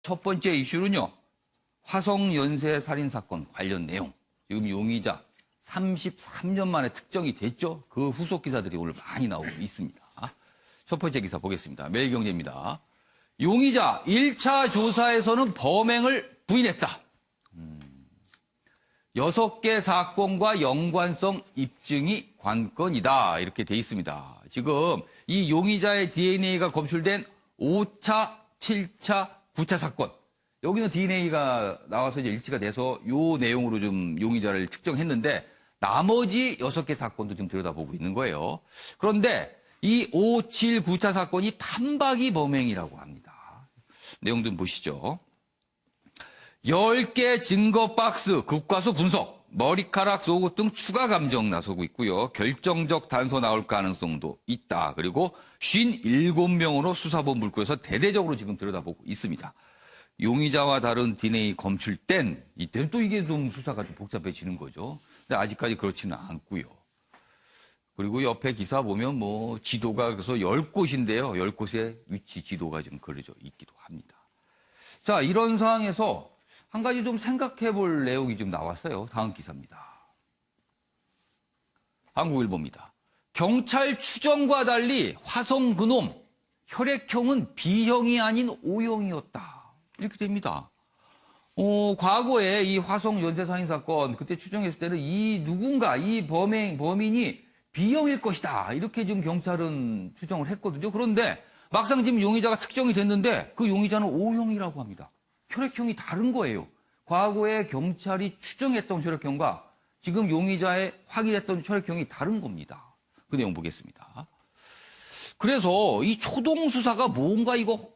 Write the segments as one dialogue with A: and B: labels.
A: 첫 번째 이슈는요. 화성 연쇄 살인 사건 관련 내용. 지금 용의자 33년 만에 특정이 됐죠. 그 후속 기사들이 오늘 많이 나오고 있습니다. 첫 번째 기사 보겠습니다. 매일경제입니다. 용의자 1차 조사에서는 범행을 부인했다. 6개 사건과 연관성 입증이 관건이다. 이렇게 돼 있습니다. 지금 이 용의자의 DNA가 검출된 5차, 7차, 9차 사건. 여기는 DNA가 나와서 이제 일치가 돼서 요 내용으로 좀 용의자를 특정했는데 나머지 6개 사건도 지금 들여다보고 있는 거예요. 그런데 이 5, 7, 9차 사건이 판박이 범행이라고 합니다. 내용 좀 보시죠. 10개 증거 박스, 국과수 분석, 머리카락, 속옷 등 추가 감정 나서고 있고요. 결정적 단서 나올 가능성도 있다. 그리고 57명으로 수사본부를 꾸려서 대대적으로 지금 들여다보고 있습니다. 용의자와 다른 DNA 검출된 이때는 또 이게 좀 수사가 좀 복잡해지는 거죠. 근데 아직까지 그렇지는 않고요. 그리고 옆에 기사 보면 뭐 지도가 그래서 10곳인데요. 10곳의 위치 지도가 지금 그려져 있기도 합니다. 자, 이런 상황에서 한 가지 좀 생각해 볼 내용이 좀 나왔어요. 다음 기사입니다. 한국일보입니다. 경찰 추정과 달리 화성 그놈 혈액형은 B형이 아닌 O형이었다. 이렇게 됩니다. 과거에 이 화성 연쇄살인 사건 그때 추정했을 때는 이 누군가 이 범인이 B형일 것이다. 이렇게 지금 경찰은 추정을 했거든요. 그런데 막상 지금 용의자가 특정이 됐는데 그 용의자는 O형이라고 합니다. 혈액형이 다른 거예요. 과거에 경찰이 추정했던 혈액형과 지금 용의자의 확인했던 혈액형이 다른 겁니다. 그 내용 보겠습니다. 그래서 이 초동 수사가 뭔가 이거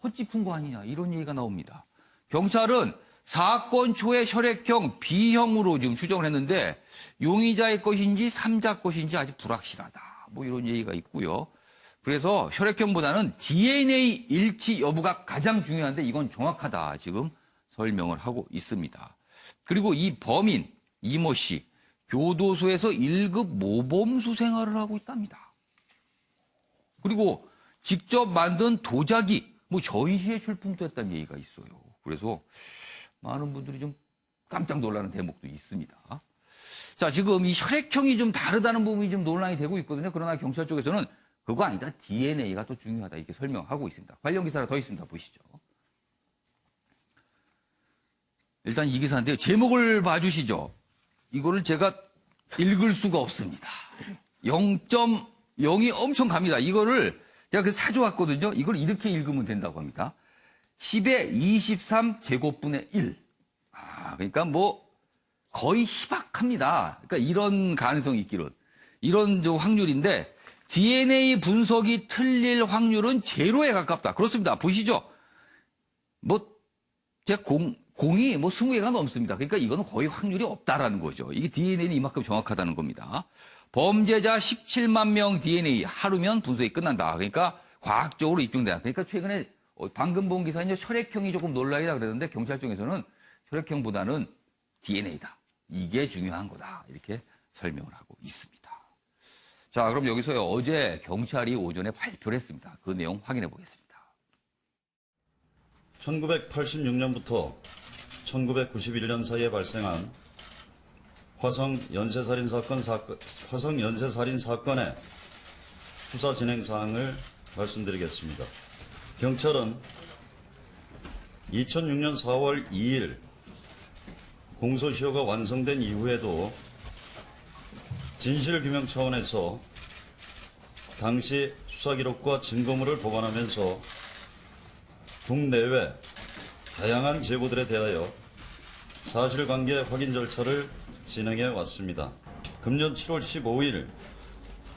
A: 헛짚은 거 아니냐 이런 얘기가 나옵니다. 경찰은 사건 초의 혈액형 B형으로 지금 추정을 했는데 용의자의 것인지 삼자 것인지 아직 불확실하다. 뭐 이런 얘기가 있고요. 그래서 혈액형보다는 DNA 일치 여부가 가장 중요한데 이건 정확하다. 지금 설명을 하고 있습니다. 그리고 이 범인 이모 씨 교도소에서 1급 모범수 생활을 하고 있답니다. 그리고 직접 만든 도자기 뭐 전시회 출품도 했다는 얘기가 있어요. 그래서 많은 분들이 좀 깜짝 놀라는 대목도 있습니다. 자, 지금 이 혈액형이 좀 다르다는 부분이 좀 논란이 되고 있거든요. 그러나 경찰 쪽에서는 그거 아니다. DNA가 또 중요하다. 이렇게 설명하고 있습니다. 관련 기사가 더 있습니다. 보시죠. 일단 이 기사인데요. 제목을 봐주시죠. 이거를 제가 읽을 수가 없습니다. 0.0이 엄청 갑니다. 이거를 제가 그래서 찾아왔거든요. 이걸 이렇게 읽으면 된다고 합니다. 10의 23 제곱분의 1. 그러니까 뭐 거의 희박합니다. 그러니까 이런 가능성이 있기로. 이런 확률인데 DNA 분석이 틀릴 확률은 제로에 가깝다. 그렇습니다. 보시죠. 뭐 제가 공이 뭐 20개가 넘습니다. 그러니까 이거는 거의 확률이 없다라는 거죠. 이게 DNA는 이만큼 정확하다는 겁니다. 범죄자 17만 명 DNA 하루면 분석이 끝난다. 그러니까 과학적으로 입증된다. 그러니까 최근에 방금 본 기사는 혈액형이 조금 논란이다 그랬는데 경찰 쪽에서는 혈액형보다는 DNA다. 이게 중요한 거다. 이렇게 설명을 하고 있습니다. 자, 그럼 여기서요. 어제 경찰이 오전에 발표를 했습니다. 그 내용 확인해 보겠습니다.
B: 1986년부터 1991년 사이에 발생한 화성 연쇄살인 사건의 수사 진행 사항을 말씀드리겠습니다. 경찰은 2006년 4월 2일 공소시효가 완성된 이후에도 진실규명 차원에서 당시 수사기록과 증거물을 보관하면서 국내외 다양한 제보들에 대하여 사실관계 확인 절차를 진행해 왔습니다. 금년 7월 15일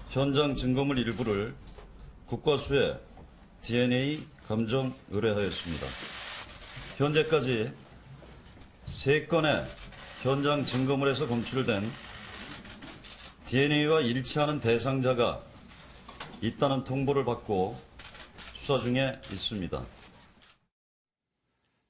B: 현장 증거물 일부를 국과수에 DNA 감정 의뢰하였습니다. 현재까지 3건의 현장 증거물에서 검출된 DNA와 일치하는 대상자가 있다는 통보를 받고 수사 중에 있습니다.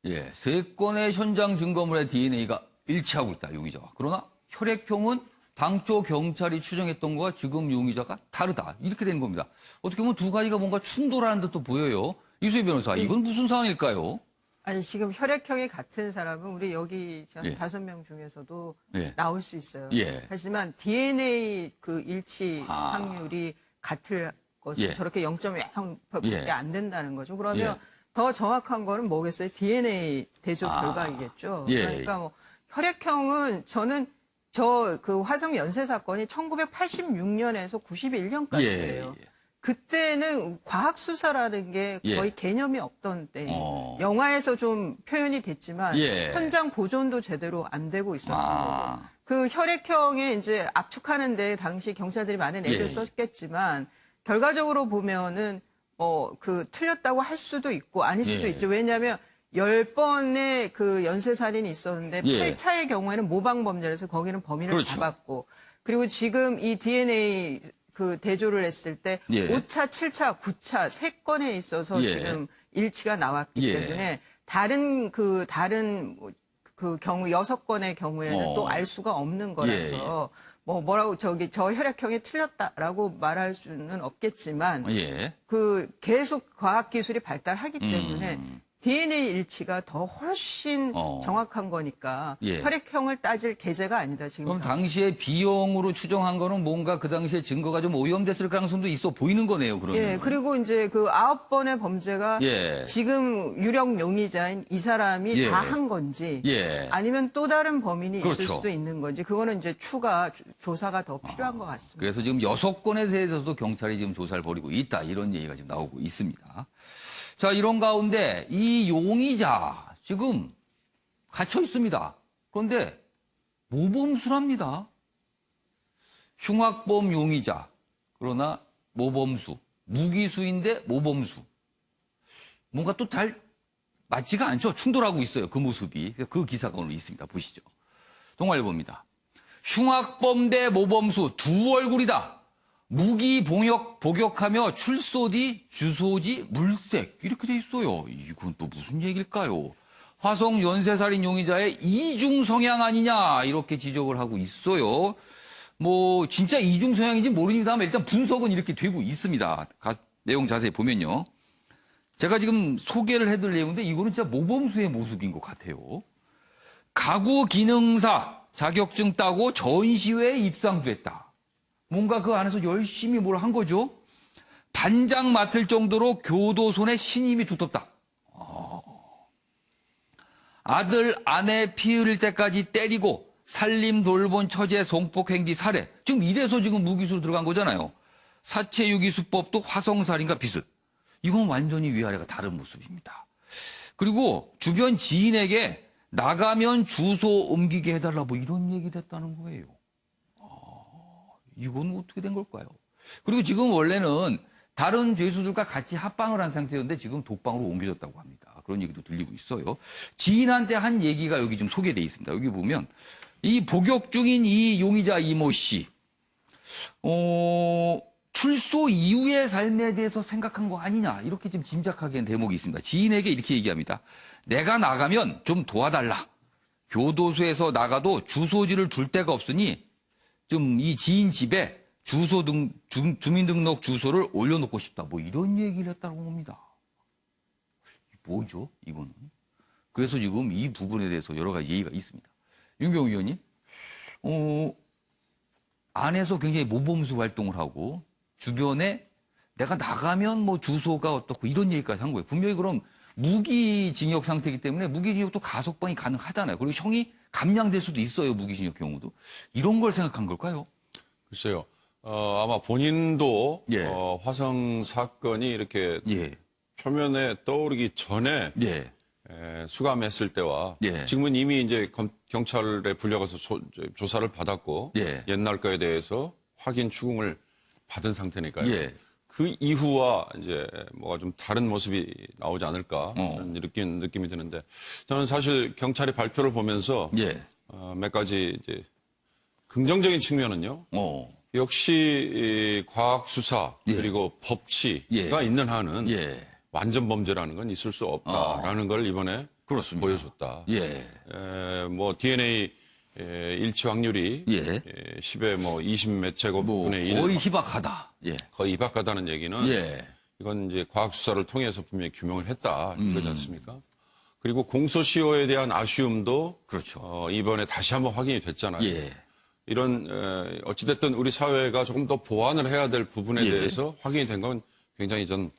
A: 예, 3건의 현장 증거물의 DNA가 일치하고 있다, 용의자와. 그러나 혈액형은 당초 경찰이 추정했던 것과 지금 용의자가 다르다. 이렇게 된 겁니다. 어떻게 보면 두 가지가 뭔가 충돌하는 듯도 보여요. 이수희 변호사, 이건 무슨 상황일까요?
C: 아니 지금 혈액형이 같은 사람은 우리 여기
A: 예.
C: 5명 중에서도
A: 예.
C: 나올 수 있어요.
A: 예.
C: 하지만 DNA 그 일치
A: 아.
C: 확률이 같을 것은
A: 예.
C: 저렇게 0.0밖에
A: 예.
C: 안 된다는 거죠. 그러면
A: 예.
C: 더 정확한 거는 뭐겠어요? DNA 대조
A: 아.
C: 결과이겠죠.
A: 예.
C: 그러니까 뭐 혈액형은 저는 저 그 화성 연쇄 사건이 1986년에서 91년까지예요.
A: 예.
C: 그때는 과학 수사라는 게
A: 예.
C: 거의 개념이 없던 때.
A: 어.
C: 영화에서 좀 표현이 됐지만
A: 예.
C: 현장 보존도 제대로 안 되고 있었던 거고.
A: 아.
C: 그 혈액형에 이제 압축하는데 당시 경찰들이 많은 애를
A: 예.
C: 썼겠지만 결과적으로 보면은 그 틀렸다고 할 수도 있고 아닐 수도
A: 예.
C: 있죠. 왜냐하면 10번의 그 연쇄살인이 있었는데
A: 예.
C: 8차의 경우에는 모방범죄라서 거기는 범인을
A: 그렇죠.
C: 잡았고 그리고 지금 이 DNA 그 대조를 했을 때
A: 예.
C: 5차, 7차, 9차 3건에 있어서
A: 예.
C: 지금 일치가 나왔기
A: 예.
C: 때문에 다른 그 경우 6건의 경우에는 또 알 수가 없는 거라서 뭐라고 저 혈액형이 틀렸다라고 말할 수는 없겠지만
A: 예.
C: 그 계속 과학 기술이 발달하기 때문에 DNA 일치가 더 훨씬 정확한 거니까
A: 예.
C: 혈액형을 따질 계제가 아니다 지금.
A: 그럼 당시에 B형으로 추정한 거는 뭔가 그 당시에 증거가 좀 오염됐을 가능성도 있어 보이는 거네요, 그러면.
C: 예, 그리고 이제 그 9번의 범죄가
A: 예.
C: 지금 유력 용의자인 이 사람이
A: 예.
C: 다 한 건지
A: 예.
C: 아니면 또 다른 범인이 있을
A: 그렇죠.
C: 수도 있는 건지 그거는 이제 추가 조사가 더 필요한 것 같습니다.
A: 그래서 지금 6건에 대해서도 경찰이 지금 조사를 벌이고 있다. 이런 얘기가 지금 나오고 있습니다. 자, 이런 가운데 이 용의자 지금 갇혀 있습니다. 그런데 모범수랍니다. 흉악범 용의자. 그러나 모범수. 무기수인데 모범수. 뭔가 또 잘 맞지가 않죠. 충돌하고 있어요. 그 모습이. 그 기사가 오늘 있습니다. 보시죠. 동아일보입니다. 흉악범 대 모범수 두 얼굴이다. 무기 복역하며 출소 뒤 주소지 물색 이렇게 돼 있어요. 이건 또 무슨 얘기일까요? 화성 연쇄살인 용의자의 이중 성향 아니냐 이렇게 지적을 하고 있어요. 뭐 진짜 이중 성향인지 모릅니다만 일단 분석은 이렇게 되고 있습니다. 내용 자세히 보면요. 제가 지금 소개를 해드릴 내용인데 이거는 진짜 모범수의 모습인 것 같아요. 가구 기능사 자격증 따고 전시회에 입상도 했다. 뭔가 그 안에서 열심히 뭘 한 거죠. 반장 맡을 정도로 교도소의 신임이 두텁다. 아들, 아내 피 흘릴 때까지 때리고 살림 돌본 처제 성폭행기 살해. 지금 이래서 지금 무기수로 들어간 거잖아요. 사체유기수법도 화성살인과 비슷. 이건 완전히 위아래가 다른 모습입니다. 그리고 주변 지인에게 나가면 주소 옮기게 해달라 뭐 이런 얘기를 했다는 거예요. 이건 어떻게 된 걸까요? 그리고 지금 원래는 다른 죄수들과 같이 합방을 한 상태였는데 지금 독방으로 옮겨졌다고 합니다. 그런 얘기도 들리고 있어요. 지인한테 한 얘기가 여기 좀 소개되어 있습니다. 여기 보면 이 복역 중인 이 용의자 이모 씨, 출소 이후의 삶에 대해서 생각한 거 아니냐 이렇게 좀 짐작하게 된 대목이 있습니다. 지인에게 이렇게 얘기합니다. 내가 나가면 좀 도와달라. 교도소에서 나가도 주소지를 둘 데가 없으니 좀 이 지인 집에 주민등록 주소를 올려놓고 싶다. 뭐 이런 얘기를 했다고 봅니다. 뭐죠? 이거는. 그래서 지금 이 부분에 대해서 여러 가지 얘기가 있습니다. 윤경우 의원님, 안에서 굉장히 모범수 활동을 하고 주변에 내가 나가면 뭐 주소가 어떻고 이런 얘기까지 한 거예요. 분명히 그럼 무기징역 상태이기 때문에 무기징역도 가석방이 가능하잖아요. 그리고 형이 감량될 수도 있어요. 무기징역 경우도. 이런 걸 생각한 걸까요?
D: 글쎄요. 아마 본인도
A: 예.
D: 화성 사건이 이렇게
A: 예.
D: 표면에 떠오르기 전에
A: 예.
D: 수감했을 때와
A: 예.
D: 지금은 이미 이제 경찰에 불려가서 조사를 받았고
A: 예.
D: 옛날 거에 대해서 확인 추궁을 받은 상태니까요.
A: 예.
D: 그 이후와 이제 뭐가 좀 다른 모습이 나오지 않을까 하는 느낌이 드는데 저는 사실 경찰의 발표를 보면서
A: 예.
D: 몇 가지 이제 긍정적인 측면은요. 역시 이 과학 수사
A: 예.
D: 그리고 법치가
A: 예.
D: 있는 한은
A: 예.
D: 완전 범죄라는 건 있을 수 없다라는 걸 이번에
A: 그렇습니다.
D: 보여줬다.
A: 예.
D: 뭐 DNA 일치 확률이
A: 예.
D: 10에 뭐 20 몇 제곱분의 1
A: 거의 희박하다. 예.
D: 거의 희박하다는 얘기는
A: 예.
D: 이건 이제 과학 수사를 통해서 분명히 규명을 했다 이거지 않습니까? 그리고 공소시효에 대한 아쉬움도
A: 그렇죠.
D: 이번에 다시 한번 확인이 됐잖아요.
A: 예.
D: 이런 어찌됐든 우리 사회가 조금 더 보완을 해야 될 부분에
A: 예.
D: 대해서 확인이 된 건 굉장히 전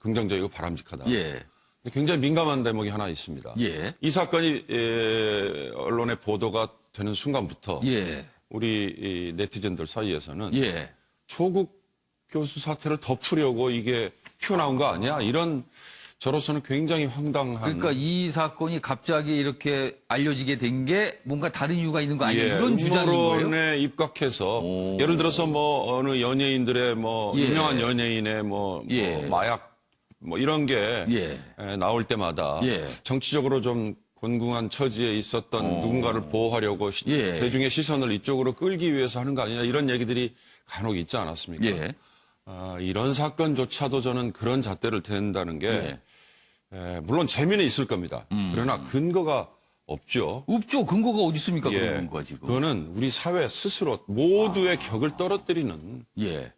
D: 긍정적이고 바람직하다.
A: 예.
D: 굉장히 민감한 대목이 하나 있습니다.
A: 예.
D: 이 사건이 언론에 보도가 되는 순간부터
A: 예.
D: 우리 이 네티즌들 사이에서는
A: 예.
D: 조국 교수 사태를 덮으려고 이게 튀어나온 거 아니야? 이런 저로서는 굉장히 황당한.
A: 그러니까 이 사건이 갑자기 이렇게 알려지게 된 게 뭔가 다른 이유가 있는 거 아니냐
D: 예,
A: 이런 주장인 거예요?
D: 음모론에 입각해서
A: 오.
D: 예를 들어서 뭐 어느 연예인들의 뭐
A: 예.
D: 유명한 연예인의 뭐
A: 예.
D: 마약 뭐 이런 게
A: 예.
D: 나올 때마다
A: 예.
D: 정치적으로 좀 곤궁한 처지에 있었던 누군가를 보호하려고
A: 예.
D: 대중의 시선을 이쪽으로 끌기 위해서 하는 거 아니냐 이런 얘기들이 간혹 있지 않았습니까?
A: 예.
D: 이런 사건조차도 저는 그런 잣대를 댄다는 게 물론 재미는 있을 겁니다. 그러나 근거가 없죠.
A: 없죠. 근거가 어디 있습니까?
D: 예.
A: 그런 건가 지금.
D: 그거는 우리 사회 스스로 모두의 격을 떨어뜨리는
A: 예.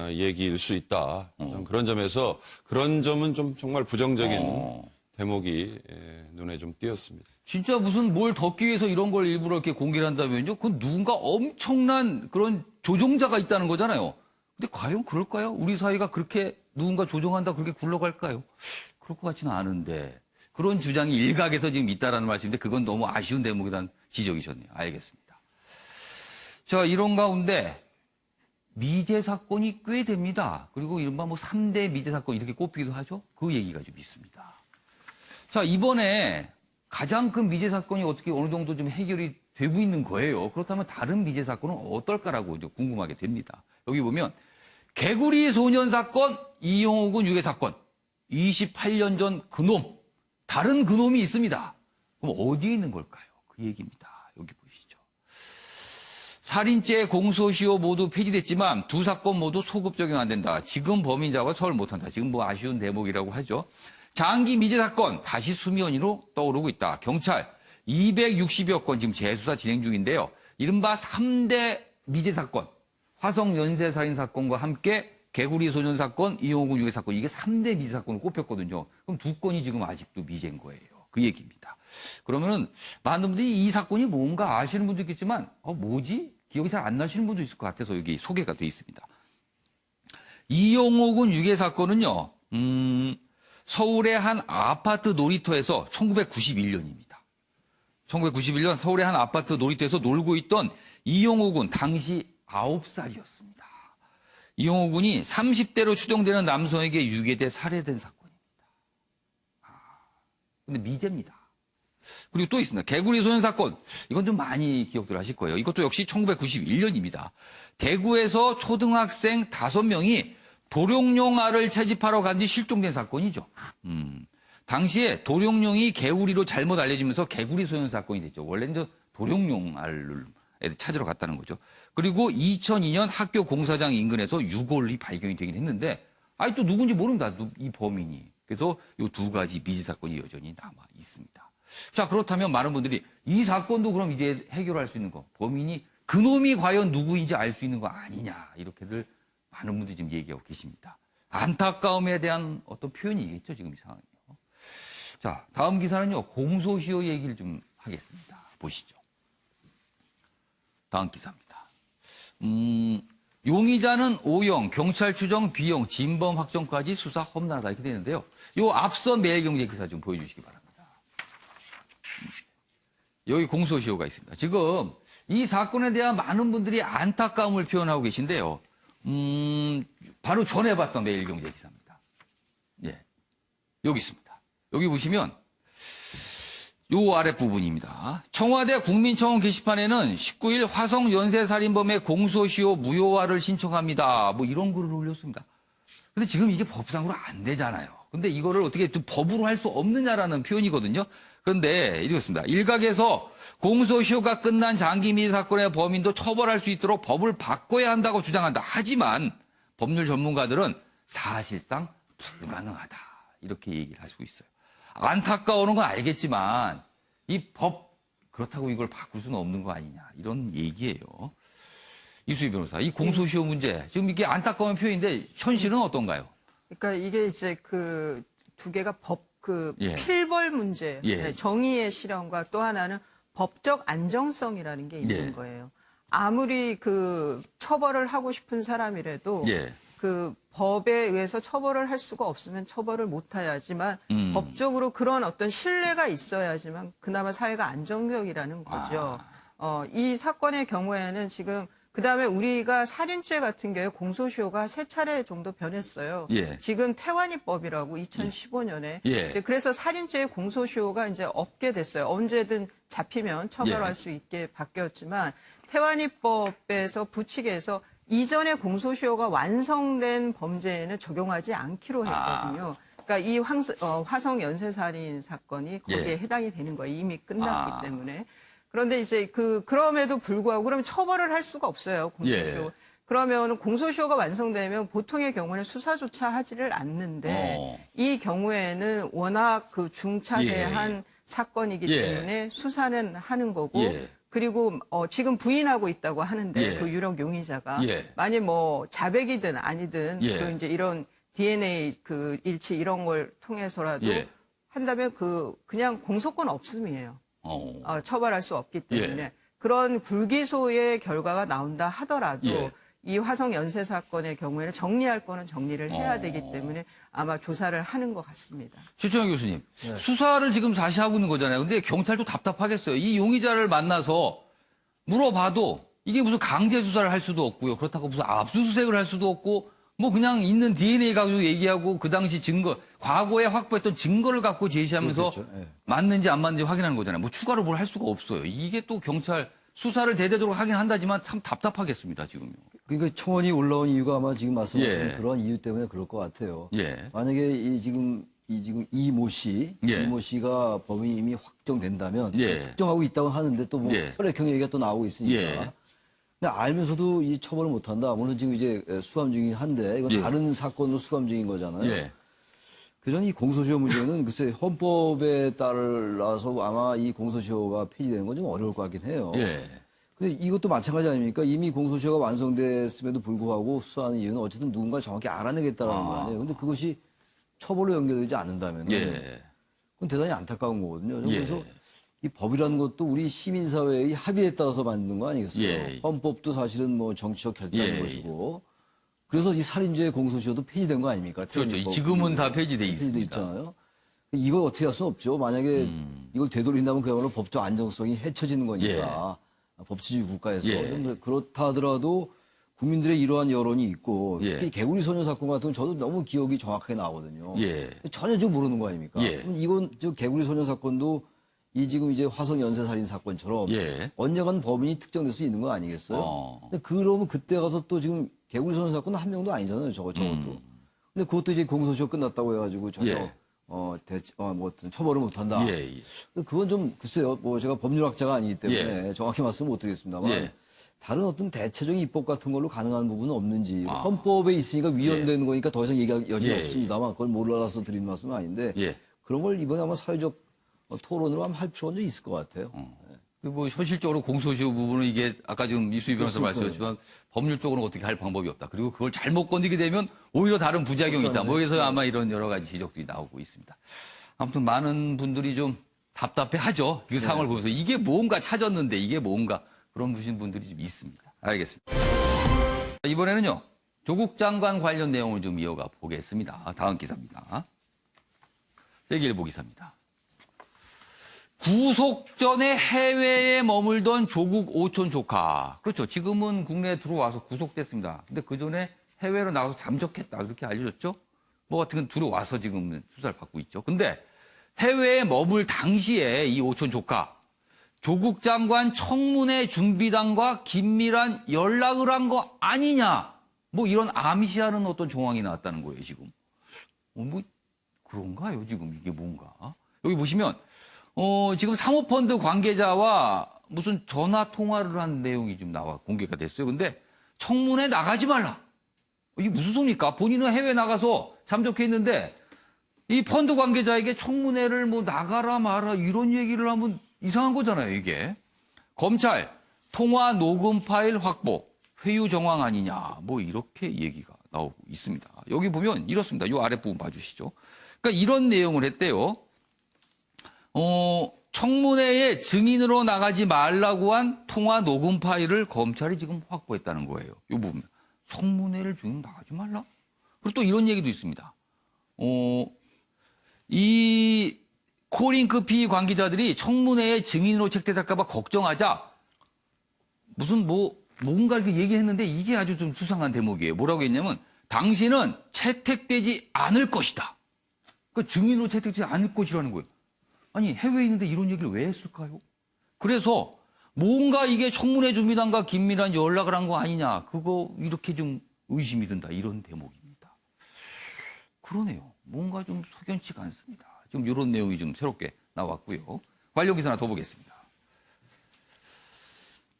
D: 얘기일 수 있다. 좀 그런 점에서 그런 점은 좀 정말 부정적인 대목이 눈에 좀 띄었습니다.
A: 진짜 무슨 뭘 덮기 위해서 이런 걸 일부러 이렇게 공개를 한다면요. 그건 누군가 엄청난 그런 조종자가 있다는 거잖아요. 근데 과연 그럴까요? 우리 사회가 그렇게 누군가 조종한다 그렇게 굴러갈까요? 그럴 것 같지는 않은데 그런 주장이 일각에서 지금 있다라는 말씀인데 그건 너무 아쉬운 대목이라는 지적이셨네요. 알겠습니다. 자, 이런 가운데 미제 사건이 꽤 됩니다. 그리고 이른바 뭐 3대 미제 사건 이렇게 꼽히기도 하죠. 그 얘기가 좀 있습니다. 자, 이번에 가장 큰 미제 사건이 어떻게 어느 정도 좀 해결이 되고 있는 거예요. 그렇다면 다른 미제 사건은 어떨까라고 이제 궁금하게 됩니다. 여기 보면 개구리 소년 사건, 이용호 군 유괴 사건, 28년 전 그놈, 다른 그놈이 있습니다. 그럼 어디에 있는 걸까요? 그 얘기입니다. 여기 보시죠. 살인죄 공소시효 모두 폐지됐지만 두 사건 모두 소급 적용 안 된다. 지금 범인 잡아 처벌 못한다. 지금 뭐 아쉬운 대목이라고 하죠. 장기 미제 사건 다시 수면위로 떠오르고 있다. 경찰 260여 건 지금 재수사 진행 중인데요. 이른바 3대 미제 사건, 화성 연쇄 살인 사건과 함께 개구리 소년 사건, 이용호 군 유괴 사건 이게 3대 미제 사건을 꼽혔거든요. 그럼 두 건이 지금 아직도 미제인 거예요. 그 얘기입니다. 그러면은 많은 분들이 이 사건이 뭔가 아시는 분도 있겠지만 뭐지? 기억이 잘 안 나시는 분도 있을 것 같아서 여기 소개가 돼 있습니다. 이용호 군 유괴 사건은요. 서울의 한 아파트 놀이터에서 1991년입니다. 1991년 서울의 한 아파트 놀이터에서 놀고 있던 이용호 군 당시 9살이었습니다. 이용호 군이 30대로 추정되는 남성에게 유괴돼 살해된 사건입니다. 근데 미제입니다. 그리고 또 있습니다. 개구리 소년 사건. 이건 좀 많이 기억들 하실 거예요. 이것도 역시 1991년입니다. 대구에서 초등학생 5명이 도룡뇽알을 채집하러 간 뒤 실종된 사건이죠. 당시에 도룡뇽이 개구리로 잘못 알려지면서 개구리 소년 사건이 됐죠. 원래는 도룡뇽알을 찾으러 갔다는 거죠. 그리고 2002년 학교 공사장 인근에서 유골이 발견이 되긴 했는데 또 누군지 모릅니다. 이 범인이. 그래서 이 두 가지 미제 사건이 여전히 남아 있습니다. 자, 그렇다면 많은 분들이 이 사건도 그럼 이제 해결할 수 있는 거, 범인이 그놈이 과연 누구인지 알 수 있는 거 아니냐 이렇게들 많은 분들이 지금 얘기하고 계십니다. 안타까움에 대한 어떤 표현이겠죠, 지금 이 상황이요. 자, 다음 기사는요, 공소시효 얘기를 좀 하겠습니다. 보시죠. 다음 기사입니다. 용의자는 오영, 경찰 추정 비용, 진범 확정까지 수사 험난하다 이렇게 되는데요. 요 앞서 매일경제 기사 좀 보여주시기 바랍니다. 여기 공소시효가 있습니다. 지금 이 사건에 대한 많은 분들이 안타까움을 표현하고 계신데요. 바로 전에 봤던 매일경제 기사입니다. 예. 여기 있습니다. 여기 보시면 요 아랫부분입니다. 청와대 국민청원 게시판에는 19일 화성 연쇄살인범의 공소시효 무효화를 신청합니다. 뭐 이런 글을 올렸습니다. 근데 지금 이게 법상으로 안 되잖아요. 근데 이거를 어떻게 좀 법으로 할 수 없느냐라는 표현이거든요. 그런데 이렇습니다. 일각에서 공소시효가 끝난 장기미제 사건의 범인도 처벌할 수 있도록 법을 바꿔야 한다고 주장한다. 하지만 법률 전문가들은 사실상 불가능하다. 이렇게 얘기를 하시고 있어요. 안타까워하는 건 알겠지만 이 법 그렇다고 이걸 바꿀 수는 없는 거 아니냐. 이런 얘기예요. 이수희 변호사, 이 공소시효 문제 지금 이게 안타까운 표현인데 현실은 어떤가요?
C: 그러니까 이게 이제 그 두 개가 법 그
A: 예.
C: 필벌 문제,
A: 예.
C: 네, 정의의 실현과 또 하나는 법적 안정성이라는 게 있는
A: 예.
C: 거예요. 아무리 그 처벌을 하고 싶은 사람이라도
A: 예.
C: 그 법에 의해서 처벌을 할 수가 없으면 처벌을 못 해야지만 법적으로 그런 어떤 신뢰가 있어야지만 그나마 사회가 안정적이라는 거죠. 이 사건의 경우에는 지금 그다음에 우리가 살인죄 같은 경우에 공소시효가 3차례 정도 변했어요.
A: 예.
C: 지금 태완이법이라고 2015년에
A: 예.
C: 이제 그래서 살인죄의 공소시효가 이제 없게 됐어요. 언제든 잡히면 처벌할
A: 예.
C: 수 있게 바뀌었지만 태완이법에서 부칙에서 이전에 공소시효가 완성된 범죄에는 적용하지 않기로 했거든요. 그러니까 이 화성 연쇄살인 사건이 거기에
A: 예.
C: 해당이 되는 거예요. 이미 끝났기 때문에. 그런데 이제 그럼에도 불구하고 그럼 처벌을 할 수가 없어요. 공소시효.
A: 예.
C: 그러면 공소시효가 완성되면 보통의 경우는 수사조차 하지를 않는데 이 경우에는 워낙 그 중차대한 사건이기
A: 예.
C: 때문에 수사는 하는 거고
A: 예.
C: 그리고 지금 부인하고 있다고 하는데
A: 예.
C: 그 유력 용의자가
A: 예.
C: 만약 뭐 자백이든 아니든
A: 예.
C: 그 이제 이런 DNA 그 일치 이런 걸 통해서라도
A: 예.
C: 한다면 그냥 공소권 없음이에요.
A: 어.
C: 처벌할 수 없기 때문에
A: 예.
C: 그런 불기소의 결과가 나온다 하더라도
A: 예.
C: 이 화성 연쇄 사건의 경우에는 정리할 거는 정리를 해야 되기 때문에 아마 조사를 하는 것 같습니다.
A: 최충환 교수님, 수사를 지금 다시 하고 있는 거잖아요. 근데 경찰도 답답하겠어요. 이 용의자를 만나서 물어봐도 이게 무슨 강제 수사를 할 수도 없고요. 그렇다고 무슨 압수수색을 할 수도 없고 뭐 그냥 있는 DNA 가지고 얘기하고 그 당시 증거, 과거에 확보했던 증거를 갖고 제시하면서
E: 그렇죠. 예.
A: 맞는지 안 맞는지 확인하는 거잖아요. 뭐 추가로 뭘 할 수가 없어요. 이게 또 경찰 수사를 대대적으로 하긴 한다지만 참 답답하겠습니다, 지금요.
E: 그러니까 청원이 올라온 이유가 아마 지금 말씀하신
A: 예.
E: 그런 이유 때문에 그럴 것 같아요.
A: 예.
E: 만약에 지금 이모 씨,
A: 예.
E: 이모 씨가 범인이 이미 확정된다면
A: 예.
E: 특정하고 있다고 하는데 또 뭐
A: 예.
E: 혈액형 얘기가 또 나오고 있으니까.
A: 예.
E: 근데 알면서도 이 처벌을 못 한다. 물론 지금 이제 수감 중이긴 한데 이건
A: 예.
E: 다른 사건으로 수감 중인 거잖아요.
A: 예.
E: 그전 이 공소시효 문제는 글쎄 헌법에 따라서 아마 이 공소시효가 폐지되는 건 좀 어려울 것 같긴 해요.
A: 예.
E: 근데 이것도 마찬가지 아닙니까? 이미 공소시효가 완성됐음에도 불구하고 수사하는 이유는 어쨌든 누군가 정확히 알아내겠다라는 거 아니에요. 근데 그것이 처벌로 연결되지 않는다면
A: 예.
E: 그건 대단히 안타까운 거거든요.
A: 예.
E: 그래서 이 법이라는 것도 우리 시민사회의 합의에 따라서 만드는 거 아니겠어요?
A: 예.
E: 헌법도 사실은 뭐 정치적 결단인
A: 예.
E: 것이고 그래서 이 살인죄 공소시효도 폐지된 거 아닙니까?
A: 그렇죠.
E: 태연법.
A: 지금은 다 폐지돼 있습니다.
E: 있잖아요. 이걸 어떻게 할 수 없죠. 만약에 이걸 되돌린다면 그야말로 법적 안정성이 해쳐지는 거니까. 법치주의 국가에서.
A: 예.
E: 좀 그렇다 하더라도 국민들의 이러한 여론이 있고
A: 예.
E: 특히 개구리 소년 사건 같은 건 저도 너무 기억이 정확하게 나거든요.
A: 예.
E: 전혀 좀 모르는 거 아닙니까?
A: 예.
E: 그럼 이건 저 개구리 소년 사건도 이 지금 이제 화성 연쇄살인 사건처럼
A: 예.
E: 언젠가는 범인이 특정될 수 있는 거 아니겠어요? 근데 그러면 그때 가서 또 지금 개구리 소년 사건은 한 명도 아니잖아요. 저것도. 근데 그것도 이제 공소시효 끝났다고 해가지고 전혀
A: 예.
E: 뭐 어떤 처벌을 못 한다.
A: 예.
E: 그건 좀 글쎄요. 뭐 제가 법률학자가 아니기 때문에 정확히 말씀을 못 드리겠습니다만
A: 예.
E: 다른 어떤 대체적인 입법 같은 걸로 가능한 부분은 없는지 헌법에 있으니까 위헌되는 거니까 더 이상 얘기할 여지는
A: 예.
E: 없습니다만 그걸 몰라서 드리는 말씀은 아닌데
A: 예.
E: 그런 걸 이번에 아마 사회적 토론으로 한번 할 필요가 좀 있을 것 같아요.
A: 뭐 현실적으로 공소시효 부분은 이게 아까 지금 이수희 변호사
E: 그렇습니다.
A: 말씀하셨지만 법률적으로는 어떻게 할 방법이 없다. 그리고 그걸 잘못 건드게 되면 오히려 다른 부작용이 있다. 뭐 그래서 아마 이런 여러 가지 지적들이 나오고 있습니다. 아무튼 많은 분들이 좀 답답해하죠. 그 상황을 보면서 이게 뭔가 찾았는데 이게 뭔가 그런 분들이 좀 있습니다. 알겠습니다. 이번에는요. 조국 장관 관련 내용을 좀 이어가 보겠습니다. 다음 기사입니다. 세계일보 기사입니다. 구속 전에 해외에 머물던 조국 오촌 조카. 그렇죠. 지금은 국내에 들어와서 구속됐습니다. 근데 그 전에 해외로 나가서 잠적했다. 그렇게 알려졌죠? 뭐 같은 건 들어와서 지금 수사를 받고 있죠. 근데 해외에 머물 당시에 이 오촌 조카, 조국 장관 청문회 준비단과 긴밀한 연락을 한 거 아니냐. 뭐 이런 암시하는 어떤 정황이 나왔다는 거예요, 지금. 뭐 그런가요, 지금 이게 뭔가. 여기 보시면 지금 사모펀드 관계자와 무슨 전화 통화를 한 내용이 지금 공개가 됐어요. 근데 청문회 나가지 말라. 이게 무슨 소리입니까? 본인은 해외 나가서 잠적해 있는데 이 펀드 관계자에게 청문회를 뭐 나가라 마라 이런 얘기를 하면 이상한 거잖아요, 이게. 검찰 통화 녹음 파일 확보, 회유 정황 아니냐. 뭐 이렇게 얘기가 나오고 있습니다. 여기 보면 이렇습니다. 이 아랫부분 봐주시죠. 그러니까 이런 내용을 했대요. 청문회에 증인으로 나가지 말라고 한 통화 녹음 파일을 검찰이 지금 확보했다는 거예요. 이 부분. 청문회를 증인 나가지 말라? 그리고 또 이런 얘기도 있습니다. 이 코링크 피의 관계자들이 청문회에 증인으로 책대될까봐 걱정하자 무슨 뭔가 이렇게 얘기했는데 이게 아주 좀 수상한 대목이에요. 뭐라고 했냐면 당신은 채택되지 않을 것이다. 그러니까 증인으로 채택되지 않을 것이라는 거예요. 아니 해외에 있는데 이런 얘기를 왜 했을까요? 그래서 뭔가 이게 청문회 준비단과 긴밀한 연락을 한 거 아니냐. 그거 이렇게 좀 의심이 든다. 이런 대목입니다. 그러네요. 뭔가 좀 석연치가 않습니다. 지금 이런 내용이 좀 새롭게 나왔고요. 관련 기사 하나 더 보겠습니다.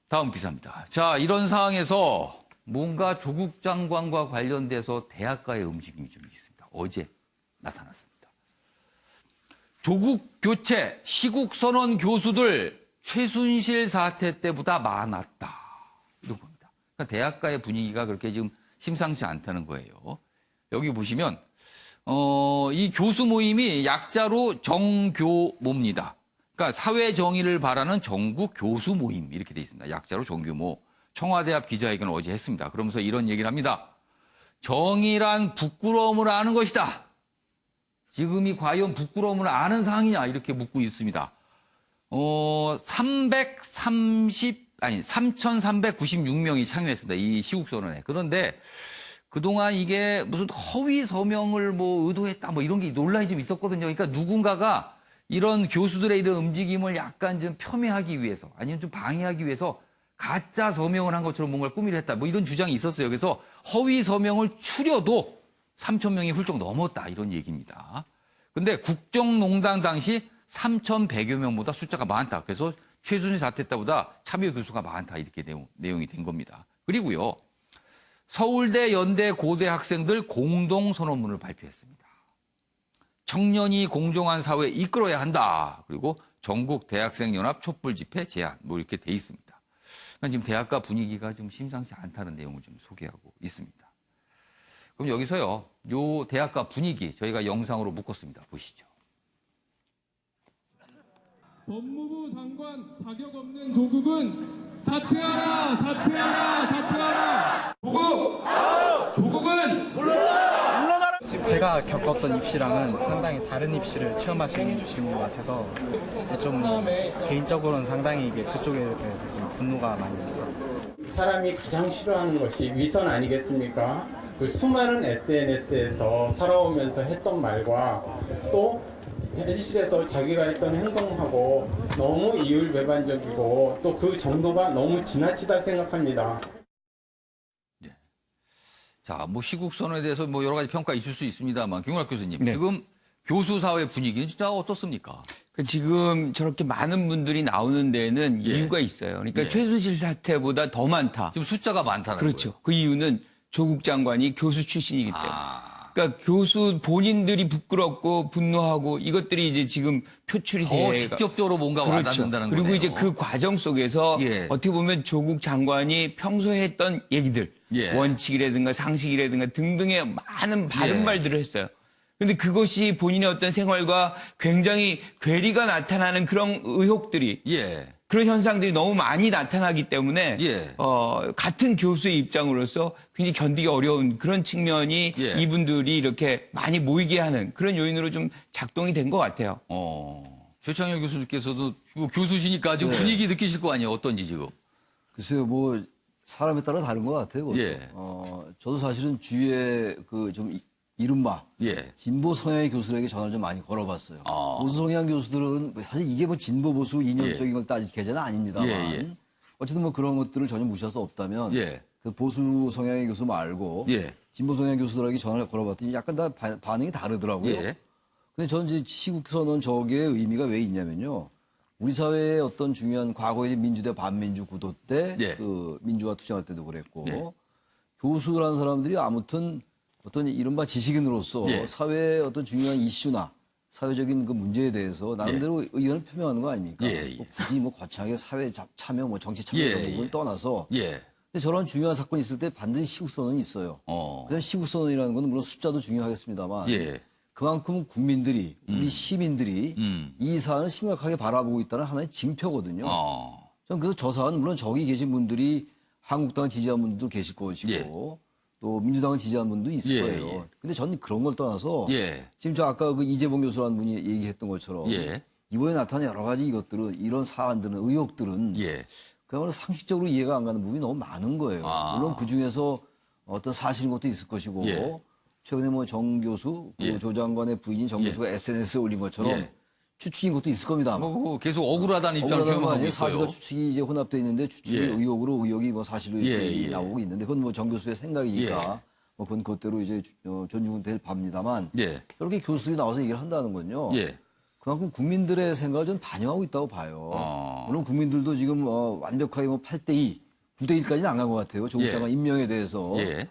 A: 다음 기사입니다. 자, 이런 상황에서 뭔가 조국 장관과 관련돼서 대학가의 움직임이 좀 있습니다. 어제 나타났습니다. 조국 교체, 시국 선언 교수들 최순실 사태 때보다 많았다. 이런 겁니다. 그러니까 대학가의 분위기가 그렇게 지금 심상치 않다는 거예요. 여기 보시면 이 교수 모임이 약자로 정교모입니다. 그러니까 사회 정의를 바라는 전국 교수 모임 이렇게 돼 있습니다. 약자로 정교모. 청와대 앞 기자회견을 어제 했습니다. 그러면서 이런 얘기를 합니다. 정의란 부끄러움을 아는 것이다. 지금이 과연 부끄러움을 아는 상황이냐 이렇게 묻고 있습니다. 3,396명이 참여했습니다. 이 시국선언에. 그런데 그동안 이게 무슨 허위 서명을 의도했다 이런 게 논란이 좀 있었거든요. 그러니까 누군가가 이런 교수들의 이런 움직임을 약간 좀 폄훼하기 위해서 아니면 좀 방해하기 위해서 가짜 서명을 한 것처럼 뭔가를 꾸미려 했다. 이런 주장이 있었어요. 그래서 허위 서명을 추려도 3,000명이 훌쩍 넘었다. 이런 얘기입니다. 근데 국정농단 당시 3,100여 명보다 숫자가 많다. 그래서 최순실 사태 때보다 참여 교수가 많다. 이렇게 내용이 된 겁니다. 그리고요. 서울대, 연대, 고대 학생들 공동선언문을 발표했습니다. 청년이 공정한 사회 이끌어야 한다. 그리고 전국 대학생연합 촛불 집회 제안 이렇게 돼 있습니다. 그러니까 지금 대학가 분위기가 좀 심상치 않다는 내용을 좀 소개하고 있습니다. 그럼 여기서요. 요 대학가 분위기 저희가 영상으로 묶었습니다. 보시죠.
F: 법무부 장관 자격 없는 조국은 사퇴하라, 사퇴하라, 사퇴하라. 조국은
G: 제가 겪었던 입시랑은 상당히 다른 입시를 체험하시는 느낌인 것 같아서 좀 개인적으로는 상당히 이게 그쪽에 대해서 분노가 많이 있어요.
H: 사람이 가장 싫어하는 것이 위선 아니겠습니까? 그 수많은 SNS에서 살아오면서 했던 말과 또 현실에서 자기가 했던 행동하고 너무 이율배반적이고 또 그 정도가 너무 지나치다 생각합니다.
A: 자, 시국선언에 대해서 여러 가지 평가 있을 수 있습니다만, 김용학 교수님,
I: 네.
A: 지금 교수 사회 분위기는 진짜 어떻습니까?
I: 지금 저렇게 많은 분들이 나오는 데에는
A: 예.
I: 이유가 있어요. 그러니까
A: 예.
I: 최순실 사태보다 더 많다.
A: 지금 숫자가 많다는
I: 그렇죠.
A: 거예요.
I: 그 이유는 조국 장관이 교수 출신이기 때문에.
A: 아,
I: 그러니까 교수 본인들이 부끄럽고 분노하고 이것들이 이제 지금 표출이
A: 더
I: 돼요.
A: 직접적으로 뭔가
I: 그렇죠.
A: 와닿는다는
I: 그리고
A: 거네요.
I: 이제 그 과정 속에서
A: 예.
I: 어떻게 보면 조국 장관이 평소에 했던 얘기들,
A: 예.
I: 원칙이라든가 상식이라든가 등등의 많은 바른
A: 예.
I: 말들을 했어요. 그런데 그것이 본인의 어떤 생활과 굉장히 괴리가 나타나는 그런 의혹들이
A: 예.
I: 그런 현상들이 너무 많이 나타나기 때문에
A: 예.
I: 같은 교수의 입장으로서 굉장히 견디기 어려운 그런 측면이
A: 예.
I: 이분들이 이렇게 많이 모이게 하는 그런 요인으로 좀 작동이 된 것 같아요.
A: 최창현 교수님께서도 교수시니까 지금 분위기 느끼실 거 아니에요? 어떤지 지금?
E: 글쎄요, 사람에 따라 다른 것 같아요. 그것도.
A: 예.
E: 저도 사실은 주위에 좀 이른바
A: 예.
E: 진보 성향의 교수들에게 전화를 좀 많이 걸어봤어요. 보수 성향 교수들은 사실 이게 진보 보수 이념적인 걸 따질 계제는 아닙니다만
A: 예.
E: 어쨌든 그런 것들을 전혀 무시할 수 없다면
A: 예.
E: 그 보수 성향의 교수 말고
A: 예.
E: 진보 성향 교수들에게 전화를 걸어봤더니 약간 다 반응이 다르더라고요.
A: 예.
E: 근데 저는 이제 시국선언 저게 의미가 왜 있냐면요. 우리 사회의 어떤 중요한 과거의 민주대 반민주 구도 때
A: 예.
E: 그 민주화 투쟁할 때도 그랬고
A: 예.
E: 교수라는 사람들이 아무튼 어떤 이른바 지식인으로서
A: 예.
E: 사회의 어떤 중요한 이슈나 사회적인 그 문제에 대해서 나름대로 의견을 표명하는 거 아닙니까?
A: 예.
E: 굳이 거창하게 사회 참여, 정치 참여
A: 예.
E: 이런 부분을 떠나서
A: 예.
E: 근데 저런 중요한 사건이 있을 때 반드시 시국선언이 있어요. 그다음에 시국선언이라는 건 물론 숫자도 중요하겠습니다만
A: 예.
E: 그만큼 국민들이, 우리 시민들이
A: 음.
E: 이 사안을 심각하게 바라보고 있다는 하나의 징표거든요. 저는 그래서 저 사안, 물론 저기 계신 분들이 한국당을 지지한 분들도 계실 것이고
A: 예.
E: 또 민주당을 지지한 분도 있을
A: 예,
E: 거예요.
A: 예.
E: 근데 저는 그런 걸 떠나서
A: 예.
E: 지금 저 아까 그 이재봉 교수라는 분이 얘기했던 것처럼
A: 예.
E: 이번에 나타난 여러 가지 이것들은 이런 사안들은 의혹들은
A: 예.
E: 그야말로 상식적으로 이해가 안 가는 부분이 너무 많은 거예요. 물론 그 중에서 어떤 사실인 것도 있을 것이고
A: 예.
E: 최근에 뭐 정 교수,
A: 예.
E: 조 장관의 부인인 정 교수가 SNS에 올린 것처럼
A: 예.
E: 추측인 것도 있을 겁니다.
A: 뭐 계속 억울하다는 입장을
E: 억울하다는 거
A: 표명하고
E: 아니에요?
A: 있어요.
E: 사실과 추측이 이제 혼합돼 있는데 추측이
A: 예.
E: 의혹으로 의혹이 뭐 사실로 이렇게
A: 예, 예.
E: 나오고 있는데 그건 뭐 정 교수의 생각이니까 뭐 그건 그것대로 이제 존중될 바입니다만
A: 예.
E: 저렇게 교수들이 나와서 얘기를 한다는 건요.
A: 예.
E: 그만큼 국민들의 생각을 좀 반영하고 있다고 봐요. 물론 국민들도 지금 완벽하게 뭐 8대2, 9대1까지는 안 간 것 같아요. 조국
A: 예.
E: 장관 임명에 대해서.
A: 예.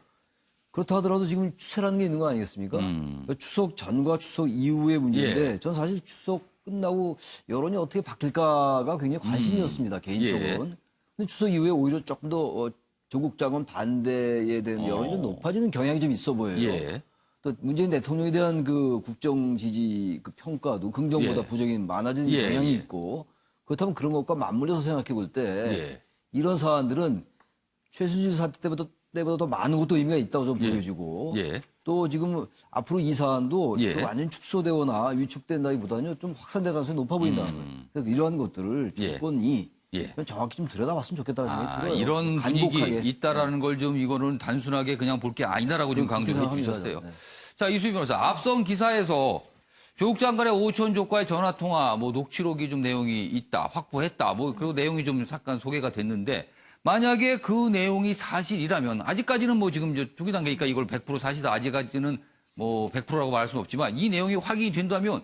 E: 그렇다 하더라도 지금 추세라는 게 있는 거 아니겠습니까? 그러니까 추석 전과 추석 이후의 문제인데
A: 예.
E: 전 사실 추석 끝나고 여론이 어떻게 바뀔까가 굉장히 관심이었습니다. 개인적으로는. 근데 추석 이후에 오히려 조금 더 조국 장관 반대에 대한 여론이 좀 높아지는 경향이 좀 있어 보여요.
A: 예.
E: 또 문재인 대통령에 대한 그 국정 지지 그 평가도 긍정보다
A: 예.
E: 부정이 많아지는
A: 예,
E: 경향이
A: 예.
E: 있고 그렇다면 그런 것과 맞물려서 생각해 볼 때
A: 예.
E: 이런 사안들은 최순실 사태 때보다 더 많은 것도 의미가 있다고 좀
A: 예.
E: 보여지고
A: 예.
E: 또 지금 앞으로 이 사안도
A: 예.
E: 완전 축소되거나 위축된다기보다는 좀 확산될 가능성이 높아 보인다는 거예요. 그래서 이러한 것들을
A: 예.
E: 정권이
A: 예.
E: 정확히 좀 들여다봤으면 좋겠다는 생각이 들어요.
A: 이런
E: 간곡하게.
A: 분위기 있다라는 걸 좀 이거는 단순하게 그냥 볼 게 아니다라고 좀
E: 그렇게
A: 강조해
E: 생각합니다.
A: 주셨어요.
E: 네.
A: 자, 이수희 변호사. 앞선 기사에서 조국 장관의 오촌 조과의 전화 통화 뭐 녹취록이 좀 내용이 있다, 확보했다. 뭐 그리고 내용이 좀 잠깐 소개가 됐는데 만약에 그 내용이 사실이라면 아직까지는 뭐 지금 초기 단계니까 이걸 100% 사실이다. 아직까지는 뭐 100%라고 말할 수는 없지만 이 내용이 확인이 된다면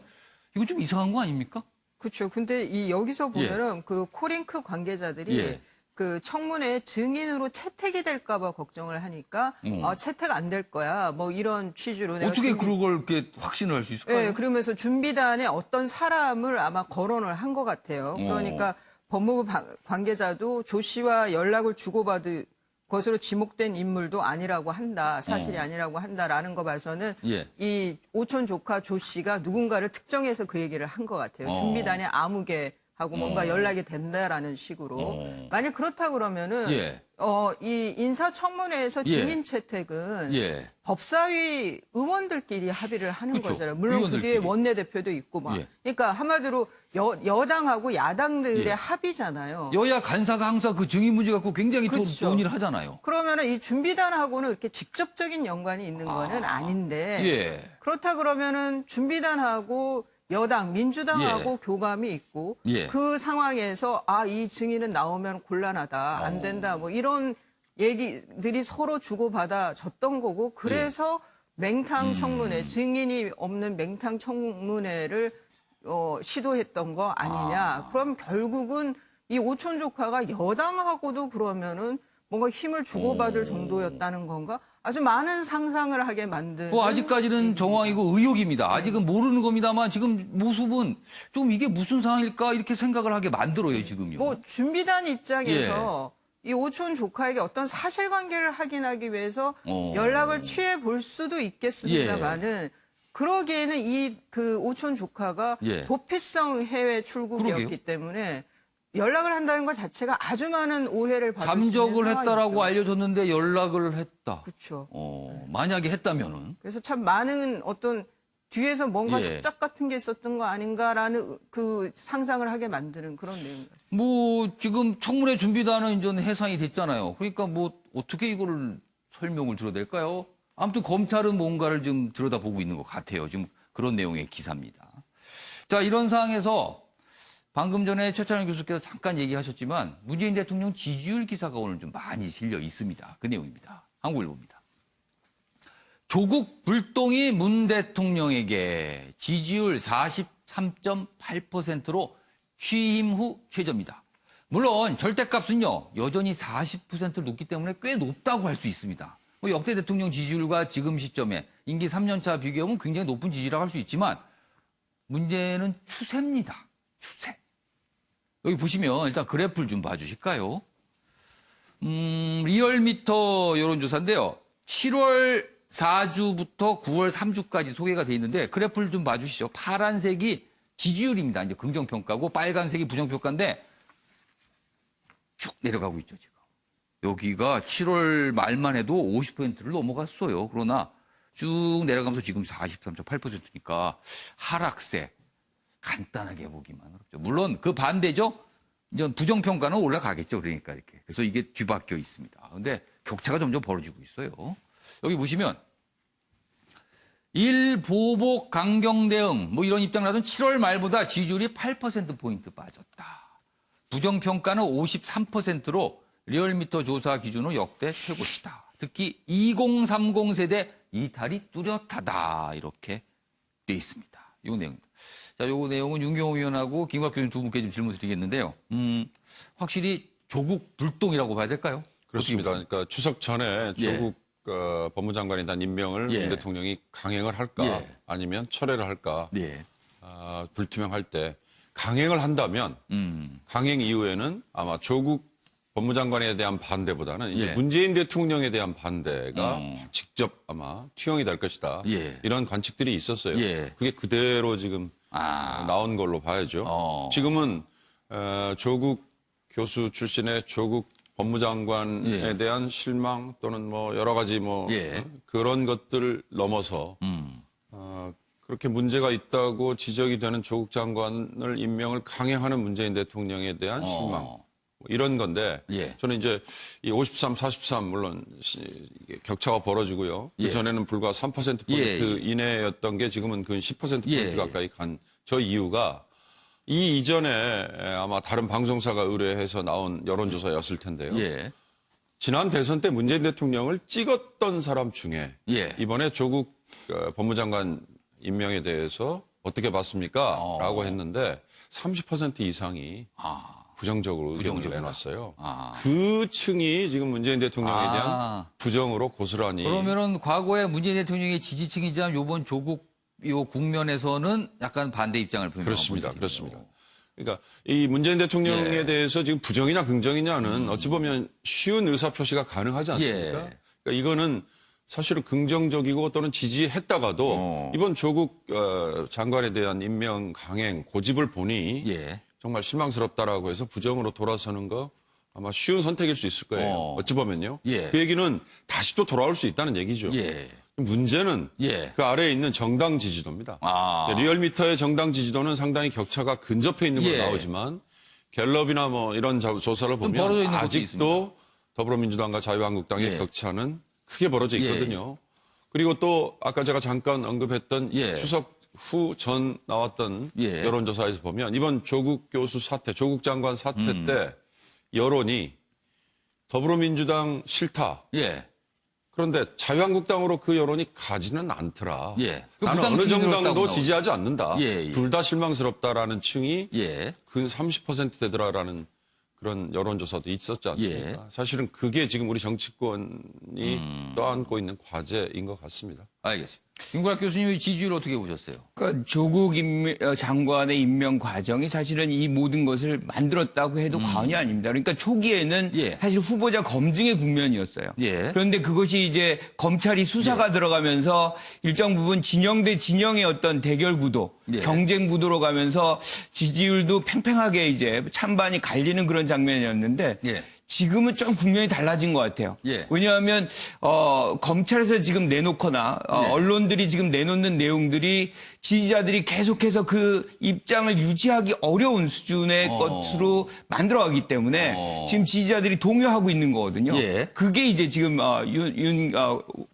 A: 이거 좀 이상한 거 아닙니까?
C: 그렇죠. 근데 이 여기서 보면은 그 코링크 관계자들이
A: 예.
C: 그 청문회 증인으로 채택이 될까봐 걱정을 하니까 채택 안 될 거야. 뭐 이런 취지로 내가
A: 어떻게 그걸 이렇게 확신을 할 수 있을까요?
C: 네, 그러면서 준비단에 어떤 사람을 아마 거론을 한 것 같아요. 그러니까 법무부 관계자도 조 씨와 연락을 주고받은 것으로 지목된 인물도 아니라고 한다. 사실이 아니라고 한다라는 거 봐서는
A: 예.
C: 이 오촌 조카 조 씨가 누군가를 특정해서 그 얘기를 한 것 같아요. 준비단의 아무개하고 뭔가 연락이 된다라는 식으로. 만약 그렇다 그러면은
A: 예.
C: 이 인사청문회에서
A: 예.
C: 증인 채택은
A: 예.
C: 법사위 의원들끼리 합의를 하는
A: 그쵸.
C: 거잖아요. 물론 그 뒤에
A: 의원들끼리.
C: 원내대표도 있고 막.
A: 예.
C: 그러니까 한마디로 여당하고 야당들의
A: 예.
C: 합의잖아요.
A: 여야 간사가 항상 그 증인 문제 갖고 굉장히 또
C: 그렇죠.
A: 논의를 하잖아요.
C: 그러면은 이 준비단하고는 이렇게 직접적인 연관이 있는 거는 아닌데
A: 예.
C: 그렇다 그러면은 준비단하고 여당 민주당하고 교감이 있고
A: 예.
C: 그 상황에서 이 증인은 나오면 곤란하다 안 된다 뭐 이런 얘기들이 서로 주고받아졌던 거고 그래서 맹탕 청문회 증인이 없는 맹탕 청문회를 시도했던 거 아니냐. 그럼 결국은 이 오촌 조카가 여당하고도 그러면은 뭔가 힘을 주고받을 정도였다는 건가? 아주 많은 상상을 하게 만든.
A: 뭐 아직까지는 정황이고 의혹입니다. 아직은 모르는 겁니다만 지금 모습은 좀 이게 무슨 상황일까 이렇게 생각을 하게 만들어요 지금요.
C: 뭐 준비단 입장에서 이 오촌 조카에게 어떤 사실관계를 확인하기 위해서 연락을 취해 볼 수도 있겠습니다만은 그러기에는 이 그 오촌 조카가 도피성 해외 출국이었기 때문에 연락을 한다는 것 자체가 아주 많은 오해를 받을 수 있는
A: 잠적을
C: 상황이죠.
A: 했다라고 알려졌는데 연락을 했다.
C: 그렇죠.
A: 만약에 했다면은
C: 그래서 참 많은 어떤 뒤에서 뭔가
A: 예.
C: 협작 같은 게 있었던 거 아닌가라는 그 상상을 하게 만드는 그런 내용 같습니다.
A: 뭐 지금 청문회 준비단은 이제 해상이 됐잖아요. 그러니까 뭐 어떻게 이거를 설명을 들어댈까요? 아무튼 검찰은 뭔가를 좀 들여다보고 있는 것 같아요. 지금 그런 내용의 기사입니다. 자, 이런 상황에서 방금 전에 최찬원 교수께서 잠깐 얘기하셨지만 문재인 대통령 지지율 기사가 오늘 좀 많이 실려 있습니다. 그 내용입니다. 한국일보입니다. 조국 불똥이 문 대통령에게 지지율 43.8%로 취임 후 최저입니다. 물론 절대값은요 여전히 40%를 높기 때문에 꽤 높다고 할 수 있습니다. 뭐 역대 대통령 지지율과 지금 시점에 임기 3년차 비교하면 굉장히 높은 지지라고 할 수 있지만 문제는 추세입니다. 추세. 여기 보시면 일단 그래프를 좀 봐주실까요? 리얼미터 여론조사인데요. 7월 4주부터 9월 3주까지 소개가 돼 있는데 그래프를 좀 봐주시죠. 파란색이 지지율입니다. 이제 긍정평가고 빨간색이 부정평가인데 쭉 내려가고 있죠, 지금. 여기가 7월 말만 해도 50%를 넘어갔어요. 그러나 쭉 내려가면서 지금 43.8%니까 하락세. 간단하게 보기만 어렵죠. 물론 그 반대죠. 이제 부정평가는 올라가겠죠. 그러니까 이렇게. 그래서 이게 뒤바뀌어 있습니다. 근데 격차가 점점 벌어지고 있어요. 여기 보시면 일보복 강경 대응 뭐 이런 입장을 하던 7월 말보다 지지율이 8%포인트 빠졌다. 부정평가는 53%로 리얼미터 조사 기준으로 역대 최고치다. 특히 2030 세대 이탈이 뚜렷하다. 이렇게 돼 있습니다. 이 내용입니다. 자, 요거 내용은 윤경호 의원하고 김광 교수님 두 분께 좀 질문 드리겠는데요. 확실히 조국 불똥이라고 봐야 될까요?
D: 그렇습니다. 그러니까 추석 전에
A: 예.
D: 조국 법무장관에 대한 임명을
A: 예.
D: 문 대통령이 강행을 할까
A: 예.
D: 아니면 철회를 할까
A: 예.
D: 불투명할 때 강행을 한다면 강행 이후에는 아마 조국 법무장관에 대한 반대보다는 이제
A: 예.
D: 문재인 대통령에 대한 반대가 직접 아마 투영이 될 것이다.
A: 예.
D: 이런 관측들이 있었어요.
A: 예.
D: 그게 그대로 지금 나온 걸로 봐야죠. 지금은 조국 교수 출신의 조국 법무장관에
A: 예.
D: 대한 실망 또는 뭐 여러 가지 뭐
A: 예.
D: 그런 것들을 넘어서 그렇게 문제가 있다고 지적이 되는 조국 장관을 임명을 강행하는 문재인 대통령에 대한 실망 뭐 이런 건데
A: 예.
D: 저는 이제 이 53, 43 물론 이게 격차가 벌어지고요.
A: 예.
D: 그 전에는 불과 3%포인트
A: 예.
D: 이내였던 게 지금은 그 10%포인트
A: 예.
D: 가까이 간 저 이유가 이 이전에 아마 다른 방송사가 의뢰해서 나온 여론조사였을 텐데요.
A: 예.
D: 지난 대선 때 문재인 대통령을 찍었던 사람 중에
A: 예.
D: 이번에 조국 법무장관 임명에 대해서 어떻게 봤습니까? 라고 했는데 30% 이상이 부정적으로 의견을
A: 부정적이다.
D: 내놨어요. 그 층이 지금 문재인 대통령에 대한 부정으로 고스란히.
A: 그러면은 과거에 문재인 대통령의 지지층이지만 요번 조국 요 국면에서는 약간 반대 입장을 표명하고
D: 그렇습니다.
A: 있군요.
D: 그렇습니다. 그러니까 이 문재인 대통령에
A: 예.
D: 대해서 지금 부정이냐 긍정이냐는 어찌 보면 쉬운 의사표시가 가능하지 않습니까?
A: 예.
D: 그러니까 이거는 사실은 긍정적이고 또는 지지했다가도 이번 조국 장관에 대한 임명 강행 고집을 보니
A: 예.
D: 정말 실망스럽다라고 해서 부정으로 돌아서는 거 아마 쉬운 선택일 수 있을 거예요. 어찌 보면요.
A: 예.
D: 그 얘기는 다시 또 돌아올 수 있다는 얘기죠.
A: 예.
D: 문제는
A: 예.
D: 그 아래에 있는 정당 지지도입니다. 리얼미터의 정당 지지도는 상당히 격차가 근접해 있는 걸로
A: 예.
D: 나오지만 갤럽이나 뭐 이런 조사를
A: 벌어져
D: 보면
A: 있는 것도
D: 아직도 더불어민주당과 자유한국당의
A: 예.
D: 격차는 크게 벌어져 있거든요. 그리고 또 아까 제가 잠깐 언급했던
A: 예.
D: 추석 후 전 나왔던
A: 예.
D: 여론조사에서 보면 이번 조국 교수 사태, 조국 장관 사태 때 여론이 더불어민주당 싫다.
A: 예.
D: 그런데 자유한국당으로 그 여론이 가지는 않더라.
A: 예.
D: 나는
A: 무당
D: 어느
A: 수준으로
D: 정당도
A: 나오죠.
D: 지지하지 않는다.
A: 예, 예.
D: 둘 다 실망스럽다라는 층이
A: 예.
D: 근 30% 되더라라는 그런 여론조사도 있었지 않습니까?
A: 예.
D: 사실은 그게 지금 우리 정치권이 떠안고 있는 과제인 것 같습니다.
A: 알겠습니다. 김구락 교수님의 지지율 어떻게 보셨어요?
I: 그러니까 조국 장관의 임명 과정이 사실은 이 모든 것을 만들었다고 해도 과언이 아닙니다. 그러니까 초기에는
A: 예.
I: 사실 후보자 검증의 국면이었어요.
A: 예.
I: 그런데 그것이 이제 검찰이 수사가 들어가면서 일정 부분 진영 대 진영의 어떤 대결 구도,
A: 예.
I: 경쟁 구도로 가면서 지지율도 팽팽하게 이제 찬반이 갈리는 그런 장면이었는데
A: 예.
I: 지금은 좀 국면이 달라진 것 같아요.
A: 예.
I: 왜냐하면 검찰에서 지금 내놓거나
A: 예.
I: 언론들이 지금 내놓는 내용들이 지지자들이 계속해서 그 입장을 유지하기 어려운 수준의 것으로 만들어가기 때문에 지금 지지자들이 동요하고 있는 거거든요.
A: 예.
I: 그게 이제 지금 윤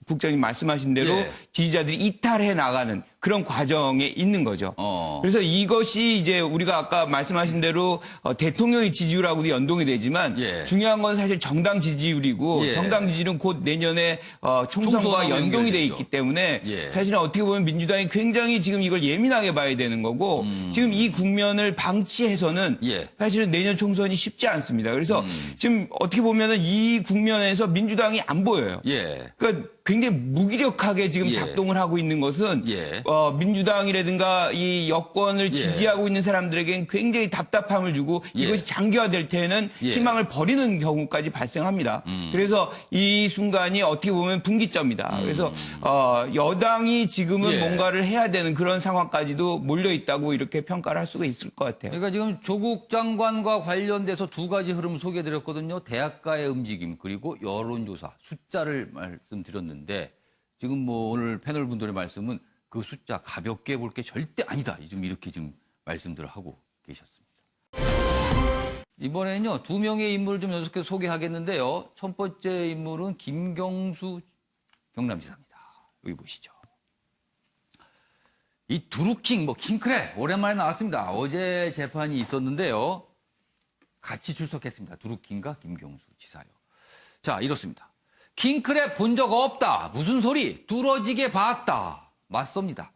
I: 국장님 말씀하신 대로
A: 예.
I: 지지자들이 이탈해 나가는 그런 과정에 있는 거죠. 그래서 이것이 이제 우리가 아까 말씀하신 대로 대통령의 지지율하고도 연동이 되지만
A: 예.
I: 중요한 건 사실 정당 지지율이고
A: 예.
I: 정당 지지율은 곧 내년에 총선과
A: 총선하고
I: 연동이 돼
A: 연결되죠.
I: 있기 때문에
A: 예.
I: 사실은 어떻게 보면 민주당이 굉장히 지금 이걸 예민하게 봐야 되는 거고 지금 이 국면을 방치해서는
A: 예.
I: 사실은 내년 총선이 쉽지 않습니다. 그래서 지금 어떻게 보면은 이 국면에서 민주당이 안 보여요.
A: 예.
I: 그러니까 굉장히 무기력하게 지금
A: 예.
I: 작동을 하고 있는 것은
A: 예.
I: 민주당이라든가 이 여권을 지지하고 있는 사람들에겐 굉장히 답답함을 주고 이것이 장기화될 때에는 희망을 버리는 경우까지 발생합니다. 그래서 이 순간이 어떻게 보면 분기점이다. 그래서 여당이 지금은 뭔가를 해야 되는 그런 상황까지도 몰려 있다고 이렇게 평가를 할 수가 있을 것 같아요.
A: 그러니까 지금 조국 장관과 관련돼서 두 가지 흐름 소개해드렸거든요. 대학가의 움직임 그리고 여론조사 숫자를 말씀드렸는데 지금 뭐 오늘 패널 분들의 말씀은 그 숫자 가볍게 볼 게 절대 아니다. 지금 이렇게 지금 말씀들을 하고 계셨습니다. 이번에는요, 두 명의 인물을 좀 연속해서 소개하겠는데요. 첫 번째 인물은 김경수 경남지사입니다. 여기 보시죠. 이 두루킹, 킹크랩, 오랜만에 나왔습니다. 어제 재판이 있었는데요. 같이 출석했습니다. 두루킹과 김경수 지사요. 자, 이렇습니다. 킹크랩 본 적 없다. 무슨 소리? 뚫어지게 봤다. 맞습니다.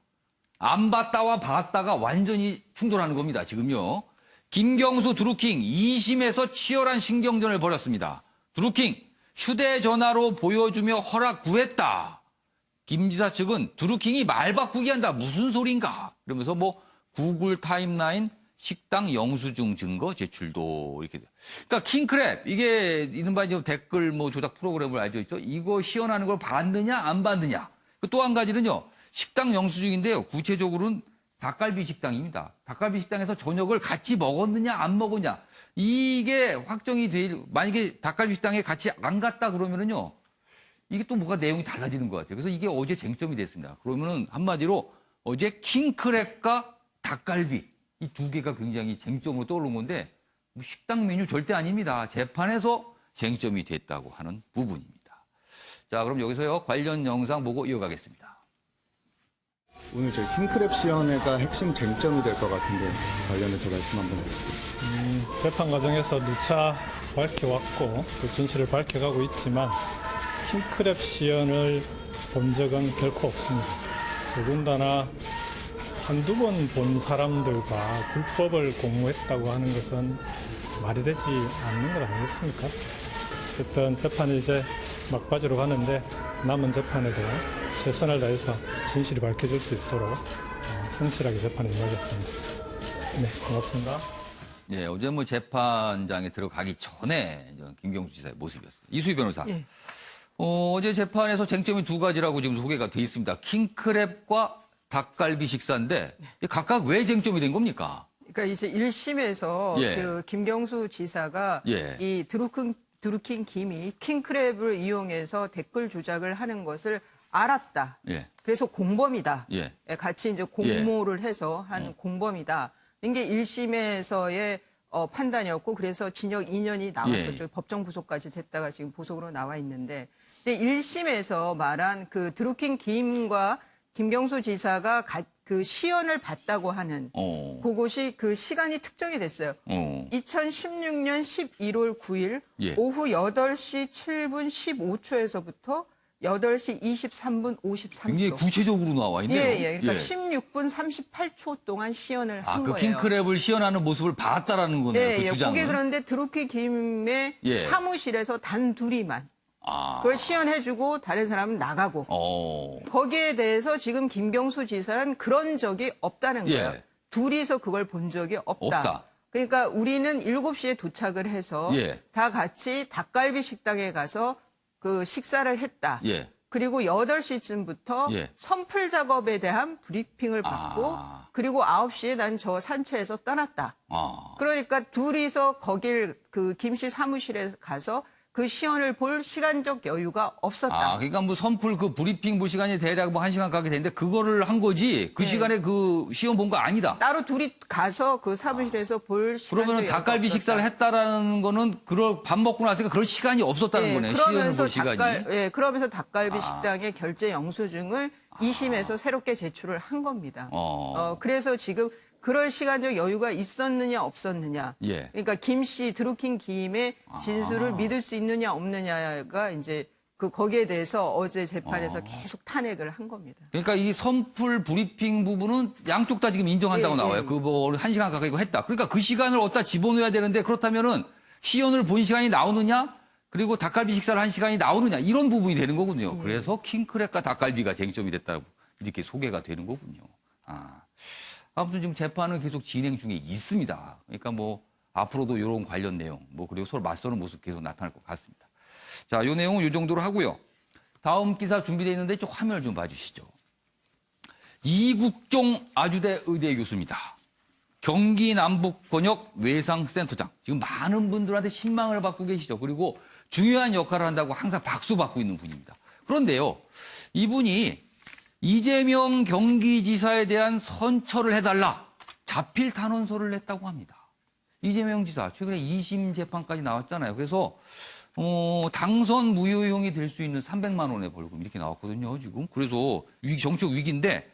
A: 안 봤다와 봤다가 완전히 충돌하는 겁니다. 지금요. 김경수 두루킹 2심에서 치열한 신경전을 벌였습니다. 두루킹 휴대전화로 보여주며 허락 구했다. 김 지사 측은 두루킹이 말 바꾸기 한다. 무슨 소린가? 그러면서 구글 타임라인 식당 영수증 증거 제출도 이렇게 돼요. 그러니까 킹크랩 이게 이른바 댓글 조작 프로그램을 알죠 있죠. 이거 시연하는 걸 봤느냐 안 봤느냐. 또 한 가지는요. 식당 영수증인데요. 구체적으로는 닭갈비 식당입니다. 닭갈비 식당에서 저녁을 같이 먹었느냐 안 먹었냐. 이게 확정이 만약에 닭갈비 식당에 같이 안 갔다 그러면은요. 이게 또 뭐가 내용이 달라지는 것 같아요. 그래서 이게 어제 쟁점이 됐습니다. 그러면은 한마디로 어제 킹크랩과 닭갈비 이 두 개가 굉장히 쟁점으로 떠오른 건데 식당 메뉴 절대 아닙니다. 재판에서 쟁점이 됐다고 하는 부분입니다. 자, 그럼 여기서요. 관련 영상 보고 이어가겠습니다.
J: 오늘 저희 킹크랩 시연회가 핵심 쟁점이 될 것 같은데 관련해서 말씀 한번 해주세요.
F: 재판 과정에서 누차 밝혀왔고 또 진실을 밝혀가고 있지만 킹크랩 시연을 본 적은 결코 없습니다. 더군다나 한두 번 본 사람들과 불법을 공모했다고 하는 것은 말이 되지 않는 것 아니겠습니까? 어쨌든 재판이 이제 막바지로 가는데 남은 재판에도 최선을 다해서 진실이 밝혀질 수 있도록 성실하게 재판에 임하겠습니다. 네, 고맙습니다.
A: 예, 어제 재판장에 들어가기 전에 김경수 지사의 모습이었습니다. 이수희 변호사.
C: 예.
A: 어제 재판에서 쟁점이 두 가지라고 지금 소개가 돼 있습니다. 킹크랩과 닭갈비 식사인데 각각 왜 쟁점이 된 겁니까?
C: 그러니까 이제 1심에서
A: 예.
C: 그 김경수 지사가
A: 예.
C: 이 드루킹 김이 킹크랩을 이용해서 댓글 조작을 하는 것을 알았다.
A: 예.
C: 그래서 공범이다.
A: 예.
C: 같이 이제 공모를 해서 한 공범이다. 이게 1심에서의 판단이었고 그래서 징역 2년이 나왔었죠.
A: 예.
C: 법정 구속까지 됐다가 지금 보석으로 나와 있는데 1심에서 말한 그 드루킹 김과 김경수 지사가 그 시연을 봤다고 하는 그것이 그 시간이 특정이 됐어요. 2016년 11월 9일
A: 예.
C: 오후 8시 7분 15초에서부터 8시 23분 53초.
A: 굉장히 구체적으로 나와 있네요.
C: 예. 그러니까 16분 38초 동안 시연을 한
A: 그
C: 거예요.
A: 킹크랩을 시연하는 모습을 봤다라는 거네요. 그 주장은.
C: 그게 그런데 드루킹 김의 사무실에서 단 둘이만 그걸 시연해주고 다른 사람은 나가고 거기에 대해서 지금 김경수 지사는 그런 적이 없다는 거예요. 둘이서 그걸 본 적이 없다. 그러니까 우리는 7시에 도착을 해서 다 같이 닭갈비 식당에 가서 그 식사를 했다. 그리고 8시쯤부터 선풀 작업에 대한 브리핑을 받고 그리고 9시에 난 저 산채에서 떠났다. 그러니까 둘이서 거길 그 김씨 사무실에 가서 그 시연을 볼 시간적 여유가 없었다.
A: 그러니까 선풀 그 브리핑 시간이 대략 1시간 가게 되는데 그거를 한 거지 그 시간에 그 시연 본 거 아니다.
C: 따로 둘이 가서 그 사무실에서 볼 시간이
A: 그러면 닭갈비 식사를 했다라는 거는 밥 먹고 나서니까 그럴 시간이 없었다는 거네.
C: 그러면서
A: 시연을 볼 시간이.
C: 그러면서 닭갈비 식당의 결제 영수증을 2심에서 새롭게 제출을 한 겁니다. 그래서 지금 그럴 시간적 여유가 있었느냐 없었느냐. 그러니까 김씨 드루킹 김의 진술을 믿을 수 있느냐 없느냐가 이제 거기에 대해서 어제 재판에서 계속 탄핵을 한 겁니다.
A: 그러니까 이 선풀 브리핑 부분은 양쪽 다 지금 인정한다고 나와요. 1시간 가까이 이거 했다. 그러니까 그 시간을 어디다 집어넣어야 되는데 그렇다면은 시연을 본 시간이 나오느냐? 그리고 닭갈비 식사를 한 시간이 나오느냐? 이런 부분이 되는 거거든요. 그래서 킹크랩과 닭갈비가 쟁점이 됐다고 이렇게 소개가 되는 거군요. 아무튼 지금 재판은 계속 진행 중에 있습니다. 그러니까 뭐 앞으로도 이런 관련 내용, 뭐 그리고 서로 맞서는 모습 계속 나타날 것 같습니다. 자, 이 내용은 이 정도로 하고요. 다음 기사 준비되어 있는데 좀 화면을 좀 봐주시죠. 이국종 아주대 의대 교수입니다. 경기 남북 번역 외상센터장. 지금 많은 분들한테 신망을 받고 계시죠. 그리고 중요한 역할을 한다고 항상 박수 받고 있는 분입니다. 그런데요, 이분이 이재명 경기지사에 대한 선처를 해달라. 자필 탄원서를 냈다고 합니다. 이재명 지사 최근에 2심 재판까지 나왔잖아요. 그래서 당선 무효형이 될 수 있는 300만 원의 벌금 이렇게 나왔거든요. 지금 그래서 정치적 위기인데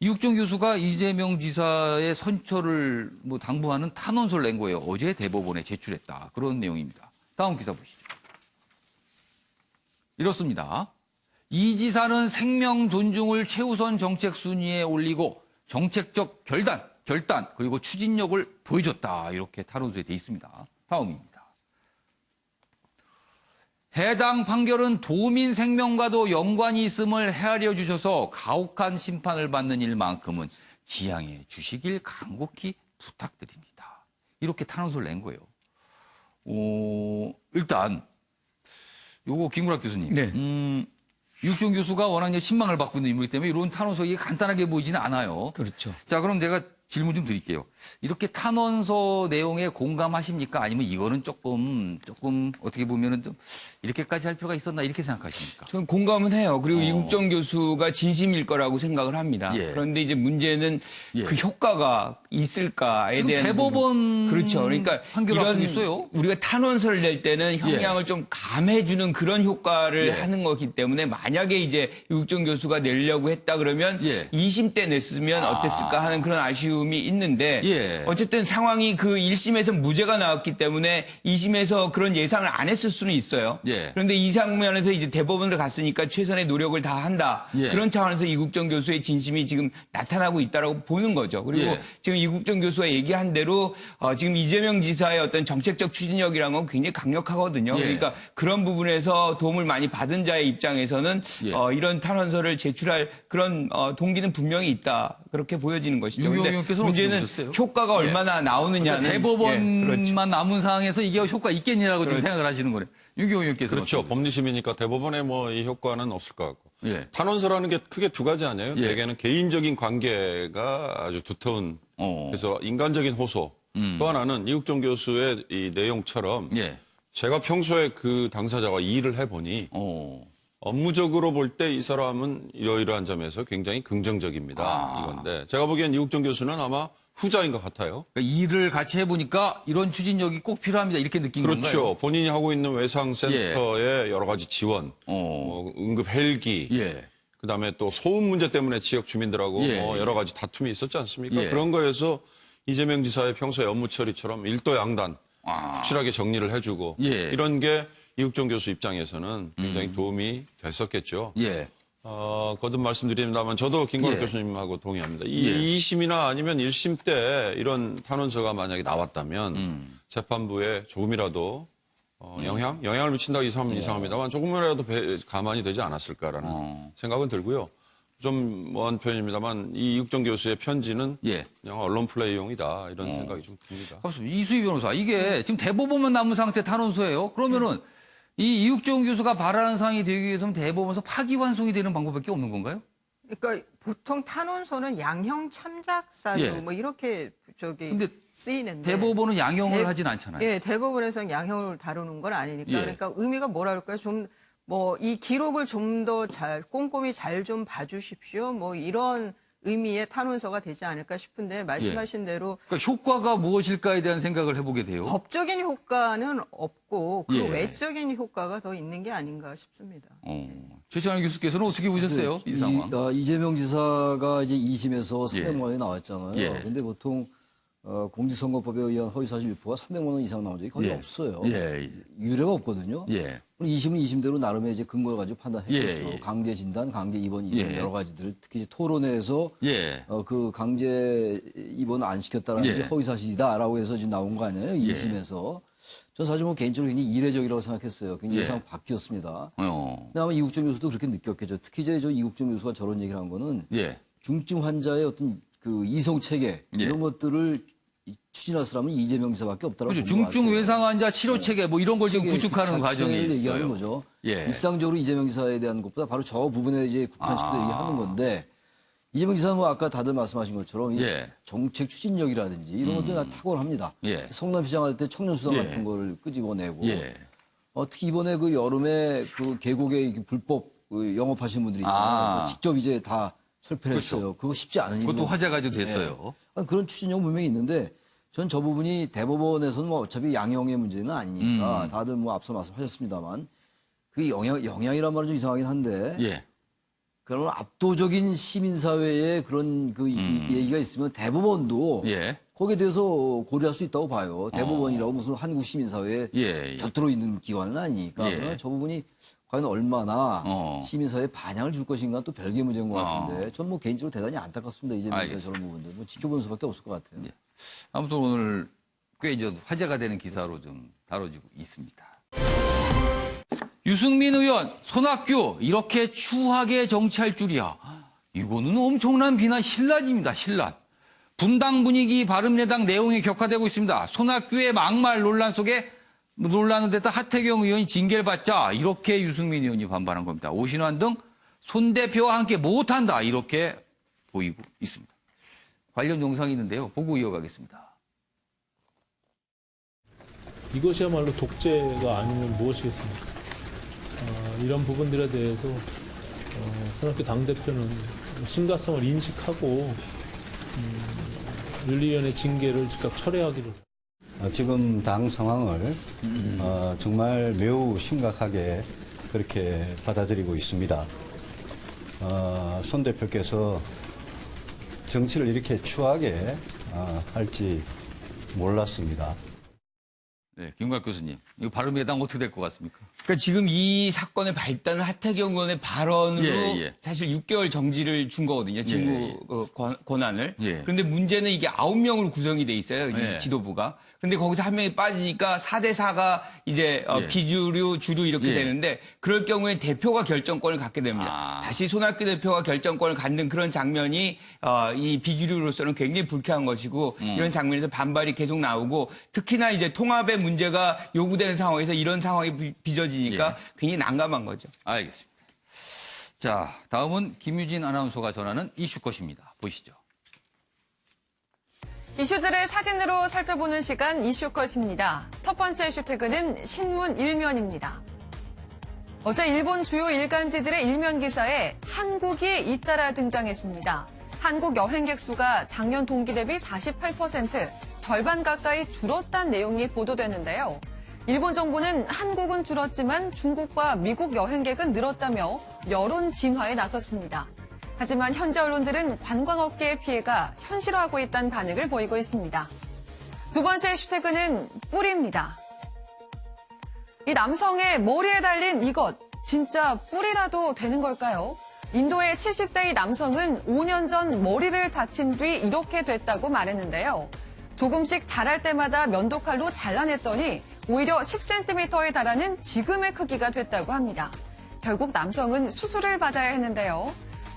A: 이국종 교수가 이재명 지사의 선처를 뭐 당부하는 탄원서를 낸 거예요. 어제 대법원에 제출했다. 그런 내용입니다. 다음 기사 보시죠. 이렇습니다. 이 지사는 생명 존중을 최우선 정책 순위에 올리고 정책적 결단 그리고 추진력을 보여줬다. 이렇게 탄원서에 돼 있습니다. 다음입니다. 해당 판결은 도민 생명과도 연관이 있음을 헤아려 주셔서 가혹한 심판을 받는 일만큼은 지양해 주시길 간곡히 부탁드립니다. 이렇게 탄원서를 낸 거예요. 일단 요거 김구락 교수님.
I: 네.
A: 이국종 교수가 워낙 이제 신망을 받고 있는 인물이기 때문에 이런 탄원서 이게 간단하게 보이지는 않아요.
I: 그렇죠.
A: 자, 그럼 제가 질문 좀 드릴게요. 이렇게 탄원서 내용에 공감하십니까? 아니면 이거는 조금 어떻게 보면은 좀 이렇게까지 할 필요가 있었나 이렇게 생각하십니까?
I: 저는 공감은 해요. 그리고 이국종 교수가 진심일 거라고 생각을 합니다.
A: 예.
I: 그런데 이제 문제는
A: 예.
I: 그 효과가 있을까에
A: 지금
I: 대한
A: 대법원
I: 그렇죠. 그러니까
A: 판결 앞두고
I: 이런
A: 있어요.
I: 우리가 탄원서를 낼 때는 형량을 좀 감해주는 그런 효과를
A: 예.
I: 하는 거기 때문에 만약에 이제 이국종 교수가 내려고 했다 그러면
A: 예.
I: 2심 때 냈으면 어땠을까 하는 그런 아쉬움이 있는데
A: 예.
I: 어쨌든 상황이 그 1심에서 무죄가 나왔기 때문에 2심에서 그런 예상을 안 했을 수는 있어요.
A: 예.
I: 그런데 이 장면에서 이제 대법원을 갔으니까 최선의 노력을 다 한다.
A: 예.
I: 그런 차원에서 이국종 교수의 진심이 지금 나타나고 있다라고 보는 거죠. 그리고
A: 예.
I: 지금 이국종 교수가 얘기한 대로 지금 이재명 지사의 어떤 정책적 추진력이라는 건 굉장히 강력하거든요.
A: 예.
I: 그러니까 그런 부분에서 도움을 많이 받은 자의 입장에서는
A: 예.
I: 이런 탄원서를 제출할 그런 동기는 분명히 있다. 그렇게 보여지는 것이죠.
A: 윤경호
I: 근데
A: 의원께서는
I: 문제는
A: 어떻게 보셨어요?
I: 효과가
A: 예.
I: 얼마나 나오느냐는
A: 그러니까 대법원만
I: 그렇죠.
A: 남은 상황에서 이게 효과 있겠냐라고 지금
I: 그렇죠.
A: 생각을 하시는 거네요. 윤경호 의원께서
D: 그렇죠. 법리심이니까 대법원에 뭐 이 효과는 없을 것 같고.
A: 예.
D: 탄원서라는 게 크게 두 가지 아니에요?
A: 예.
D: 대개는 개인적인 관계가 아주 두터운 그래서 인간적인 호소. 또 하나는 이국종 교수의 이 내용처럼
A: 예.
D: 제가 평소에 그 당사자와 일을 해보니 업무적으로 볼 때 이 사람은 이러이러한 점에서 굉장히 긍정적입니다. 이건데 제가 보기엔 이국종 교수는 아마 후자인 것 같아요.
A: 그러니까 일을 같이 해보니까 이런 추진력이 꼭 필요합니다. 이렇게 느낀
D: 그렇죠.
A: 건가요?
D: 본인이 하고 있는 외상센터의 여러 가지 지원, 뭐 응급 헬기,
A: 예.
D: 그다음에 또 소음 문제 때문에 지역 주민들하고
A: 예.
D: 뭐 여러 가지 다툼이 있었지 않습니까?
A: 예.
D: 그런 거에서 이재명 지사의 평소의 업무 처리처럼 일도양단 확실하게 정리를 해주고
A: 예.
D: 이런 게 이국종 교수 입장에서는 굉장히 도움이 됐었겠죠.
A: 예.
D: 거듭 말씀드립니다만 저도 김건희
A: 예.
D: 교수님하고 동의합니다. 이
A: 예.
D: 2심이나 아니면 1심 때 이런 탄원서가 만약에 나왔다면 재판부에 조금이라도 영향을 미친다고 이상합니다만 조금이라도 가만히 되지 않았을까라는 생각은 들고요. 좀 먼 편입니다만 이 이국종 교수의 편지는
A: 예.
D: 그냥 언론 플레이용이다 이런 생각이 좀 듭니다.
A: 이수희 변호사, 이게 지금 대법원만 남은 상태 탄원서예요. 그러면은 이 이국종 교수가 바라는 사항이 되기 위해서는 대법원에서 파기환송이 되는 방법밖에 없는 건가요?
C: 그러니까 보통 탄원서는 양형 참작사유
A: 예.
C: 뭐 이렇게
A: 근데
C: 쓰이는데
A: 대법원은 양형을 하진 않잖아요.
C: 예, 대법원에서는 양형을 다루는 건 아니니까.
A: 예.
C: 그러니까 의미가 뭐라 그럴까요? 좀 뭐 이 기록을 좀 더 꼼꼼히 잘 좀 봐주십시오. 뭐 이런 의미의 탄원서가 되지 않을까 싶은데 말씀하신 대로
A: 그러니까 효과가 무엇일까에 대한 생각을 해보게 돼요.
C: 법적인 효과는 없고 그
A: 예.
C: 외적인 효과가 더 있는 게 아닌가 싶습니다.
A: 최창환 교수께서는 어떻게 보셨어요? 이 상황.
E: 이재명 지사가 이제 2심에서
A: 예.
E: 300만 원이 나왔잖아요.
A: 예.
E: 근데 보통 공직선거법에 의한 허위사실 유포가 300만 원 이상 나온 적이 거의
A: 예.
E: 없어요.
A: 예.
E: 유례가 없거든요.
A: 예.
E: 2심은 2심대로 나름의 이제 근거를 가지고 판단했겠죠.
A: 예.
E: 강제 진단, 강제 입원
A: 예.
E: 여러 가지들 특히 이제 토론회에서
A: 예.
E: 그 강제 입원 안 시켰다라는
A: 예.
E: 게 허위사실이다라고 해서 지금 나온 거 아니에요? 2심에서. 전 사실 뭐 개인적으로 굉장히 이례적이라고 생각했어요. 굉장히
A: 예.
E: 예상 바뀌었습니다.
A: 어.
E: 근데 아마 이국적 교수도 그렇게 느꼈겠죠. 특히 이제 저 이국적 교수가 저런 얘기를 한 거는
A: 예.
E: 중증 환자의 어떤 그 이송 체계
A: 예.
E: 이런 것들을 추진할 사람은 이재명 지사밖에 없다라고
A: 그렇죠.
E: 보는 것
A: 중증
E: 같아요.
A: 외상 환자 치료 체계 뭐 이런 걸 지금
E: 체계
A: 구축하는
E: 그
A: 과정이
E: 자체를 얘기하는
A: 있어요.
E: 거죠.
A: 예.
E: 일상적으로 이재명 지사에 대한 것보다 바로 저 부분에 이제 국한시켜서 얘기하는 건데 이재명 지사는 뭐 아까 다들 말씀하신 것처럼 이
A: 예.
E: 정책 추진력이라든지 이런 것들이 다 탁월합니다.
A: 예.
E: 성남시장 할 때 청년수당
A: 예.
E: 같은 거를 끄집어내고
A: 예.
E: 특히 이번에 그 여름에 그 계곡에 이렇게 불법 그 영업하시는 분들이 있잖아요. 직접 이제 다 철폐를 했어요. 그거 쉽지 않은 일이고.
A: 그것도 화제가 좀 됐어요.
E: 그런 추진력 분명히 있는데 전 저 부분이 대법원에서는 뭐 어차피 양형의 문제는 아니니까 다들 뭐 앞서 말씀하셨습니다만 그 영향이란 말은 좀 이상하긴 한데
A: 예.
E: 그런 압도적인 시민사회의 그런 그 얘기가 있으면 대법원도
A: 예.
E: 거기에 대해서 고려할 수 있다고 봐요. 대법원이라고 무슨 한국 시민사회에
A: 예.
E: 곁들어 있는 기관은 아니니까.
A: 예.
E: 그러나 저 부분이 과연 얼마나
A: 어.
E: 시민사회에 반향을 줄 것인가 또 별개의 문제인 것 같은데 전 뭐 개인적으로 대단히 안타깝습니다. 이재명 지사 저런 부분들. 뭐 지켜보는 수밖에 없을 것 같아요.
A: 예. 아무튼 오늘 꽤 이제 화제가 되는 기사로 좀 다뤄지고 있습니다. 유승민 의원, 손학규 이렇게 추하게 정치할 줄이야. 이거는 엄청난 비난 신란입니다. 신란. 분당 분위기 바른미래당 내용이 격화되고 있습니다. 손학규의 막말 논란 속에 논란은 됐다 하태경 의원이 징계를 받자 이렇게 유승민 의원이 반발한 겁니다. 오신환 등 손 대표와 함께 못한다 이렇게 보이고 있습니다. 관련 영상이 있는데요. 보고 이어가겠습니다.
F: 이것이야말로 독재가 아니면 무엇이겠습니까? 이런 부분들에 대해서 손학규 당대표는 심각성을 인식하고 윤리위원회 징계를 즉각 철회하기를.
K: 지금 당 상황을 정말 매우 심각하게 그렇게 받아들이고 있습니다. 손 대표께서 정치를 이렇게 추하게 할지 몰랐습니다.
A: 네, 김광 교수님, 이거 바른미래당 어떻게 될 것 같습니까?
I: 그러니까 지금 이 사건의 발단은 하태경 의원의 발언으로
A: 예.
I: 사실 6개월 정지를 준 거거든요. 직무
A: 예.
I: 권한을.
A: 예.
I: 그런데 문제는 이게 9명으로 구성이 돼 있어요. 이
A: 예.
I: 지도부가. 근데 거기서 한 명이 빠지니까 4대 4가 이제
A: 예.
I: 비주류, 주류 이렇게
A: 예.
I: 되는데 그럴 경우에 대표가 결정권을 갖게 됩니다. 다시 손학규 대표가 결정권을 갖는 그런 장면이 이 비주류로서는 굉장히 불쾌한 것이고 이런 장면에서 반발이 계속 나오고 특히나 이제 통합의 문제가 요구되는 상황에서 이런 상황이 빚어지니까
A: 예.
I: 굉장히 난감한 거죠.
A: 알겠습니다. 자, 다음은 김유진 아나운서가 전하는 이슈컷입니다. 보시죠.
L: 이슈들을 사진으로 살펴보는 시간 이슈컷입니다. 첫 번째 이슈태그는 신문 일면입니다. 어제 일본 주요 일간지들의 일면 기사에 한국이 잇따라 등장했습니다. 한국 여행객 수가 작년 동기 대비 48%, 절반 가까이 줄었다는 내용이 보도됐는데요. 일본 정부는 한국은 줄었지만 중국과 미국 여행객은 늘었다며 여론 진화에 나섰습니다. 하지만 현지 언론들은 관광업계의 피해가 현실화하고 있다는 반응을 보이고 있습니다. 두 번째 이슈태그는 뿔입니다. 이 남성의 머리에 달린 이것, 진짜 뿔이라도 되는 걸까요? 인도의 70대의 남성은 5년 전 머리를 다친 뒤 이렇게 됐다고 말했는데요. 조금씩 자랄 때마다 면도칼로 잘라냈더니 오히려 10cm에 달하는 지금의 크기가 됐다고 합니다. 결국 남성은 수술을 받아야 했는데요.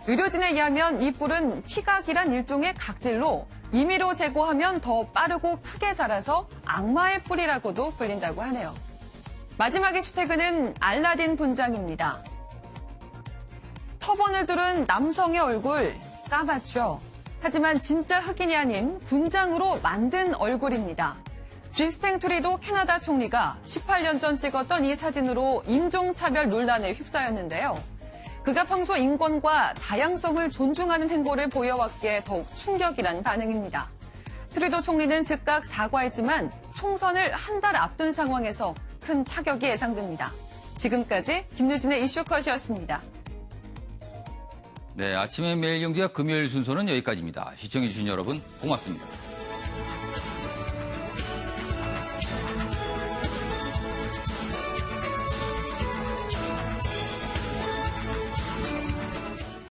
L: 의료진에 의하면 이 뿔은 피각이란 일종의 각질로 임의로 제거하면 더 빠르고 크게 자라서 악마의 뿔이라고도 불린다고 하네요. 마지막 이슈태그는 알라딘 분장입니다. 터번을 두른 남성의 얼굴 까맣죠. 하지만 진짜 흑인이 아닌 분장으로 만든 얼굴입니다. 쥐스탱 투리도 캐나다 총리가 18년 전 찍었던 이 사진으로 인종차별 논란에 휩싸였는데요. 그가 평소 인권과 다양성을 존중하는 행보를 보여왔기에 더욱 충격이란 반응입니다. 트루도 총리는 즉각 사과했지만 총선을 한 달 앞둔 상황에서 큰 타격이 예상됩니다. 지금까지 김유진의 이슈컷이었습니다.
A: 네, 아침의 매일경제가 금요일 순서는 여기까지입니다. 시청해주신 여러분 고맙습니다.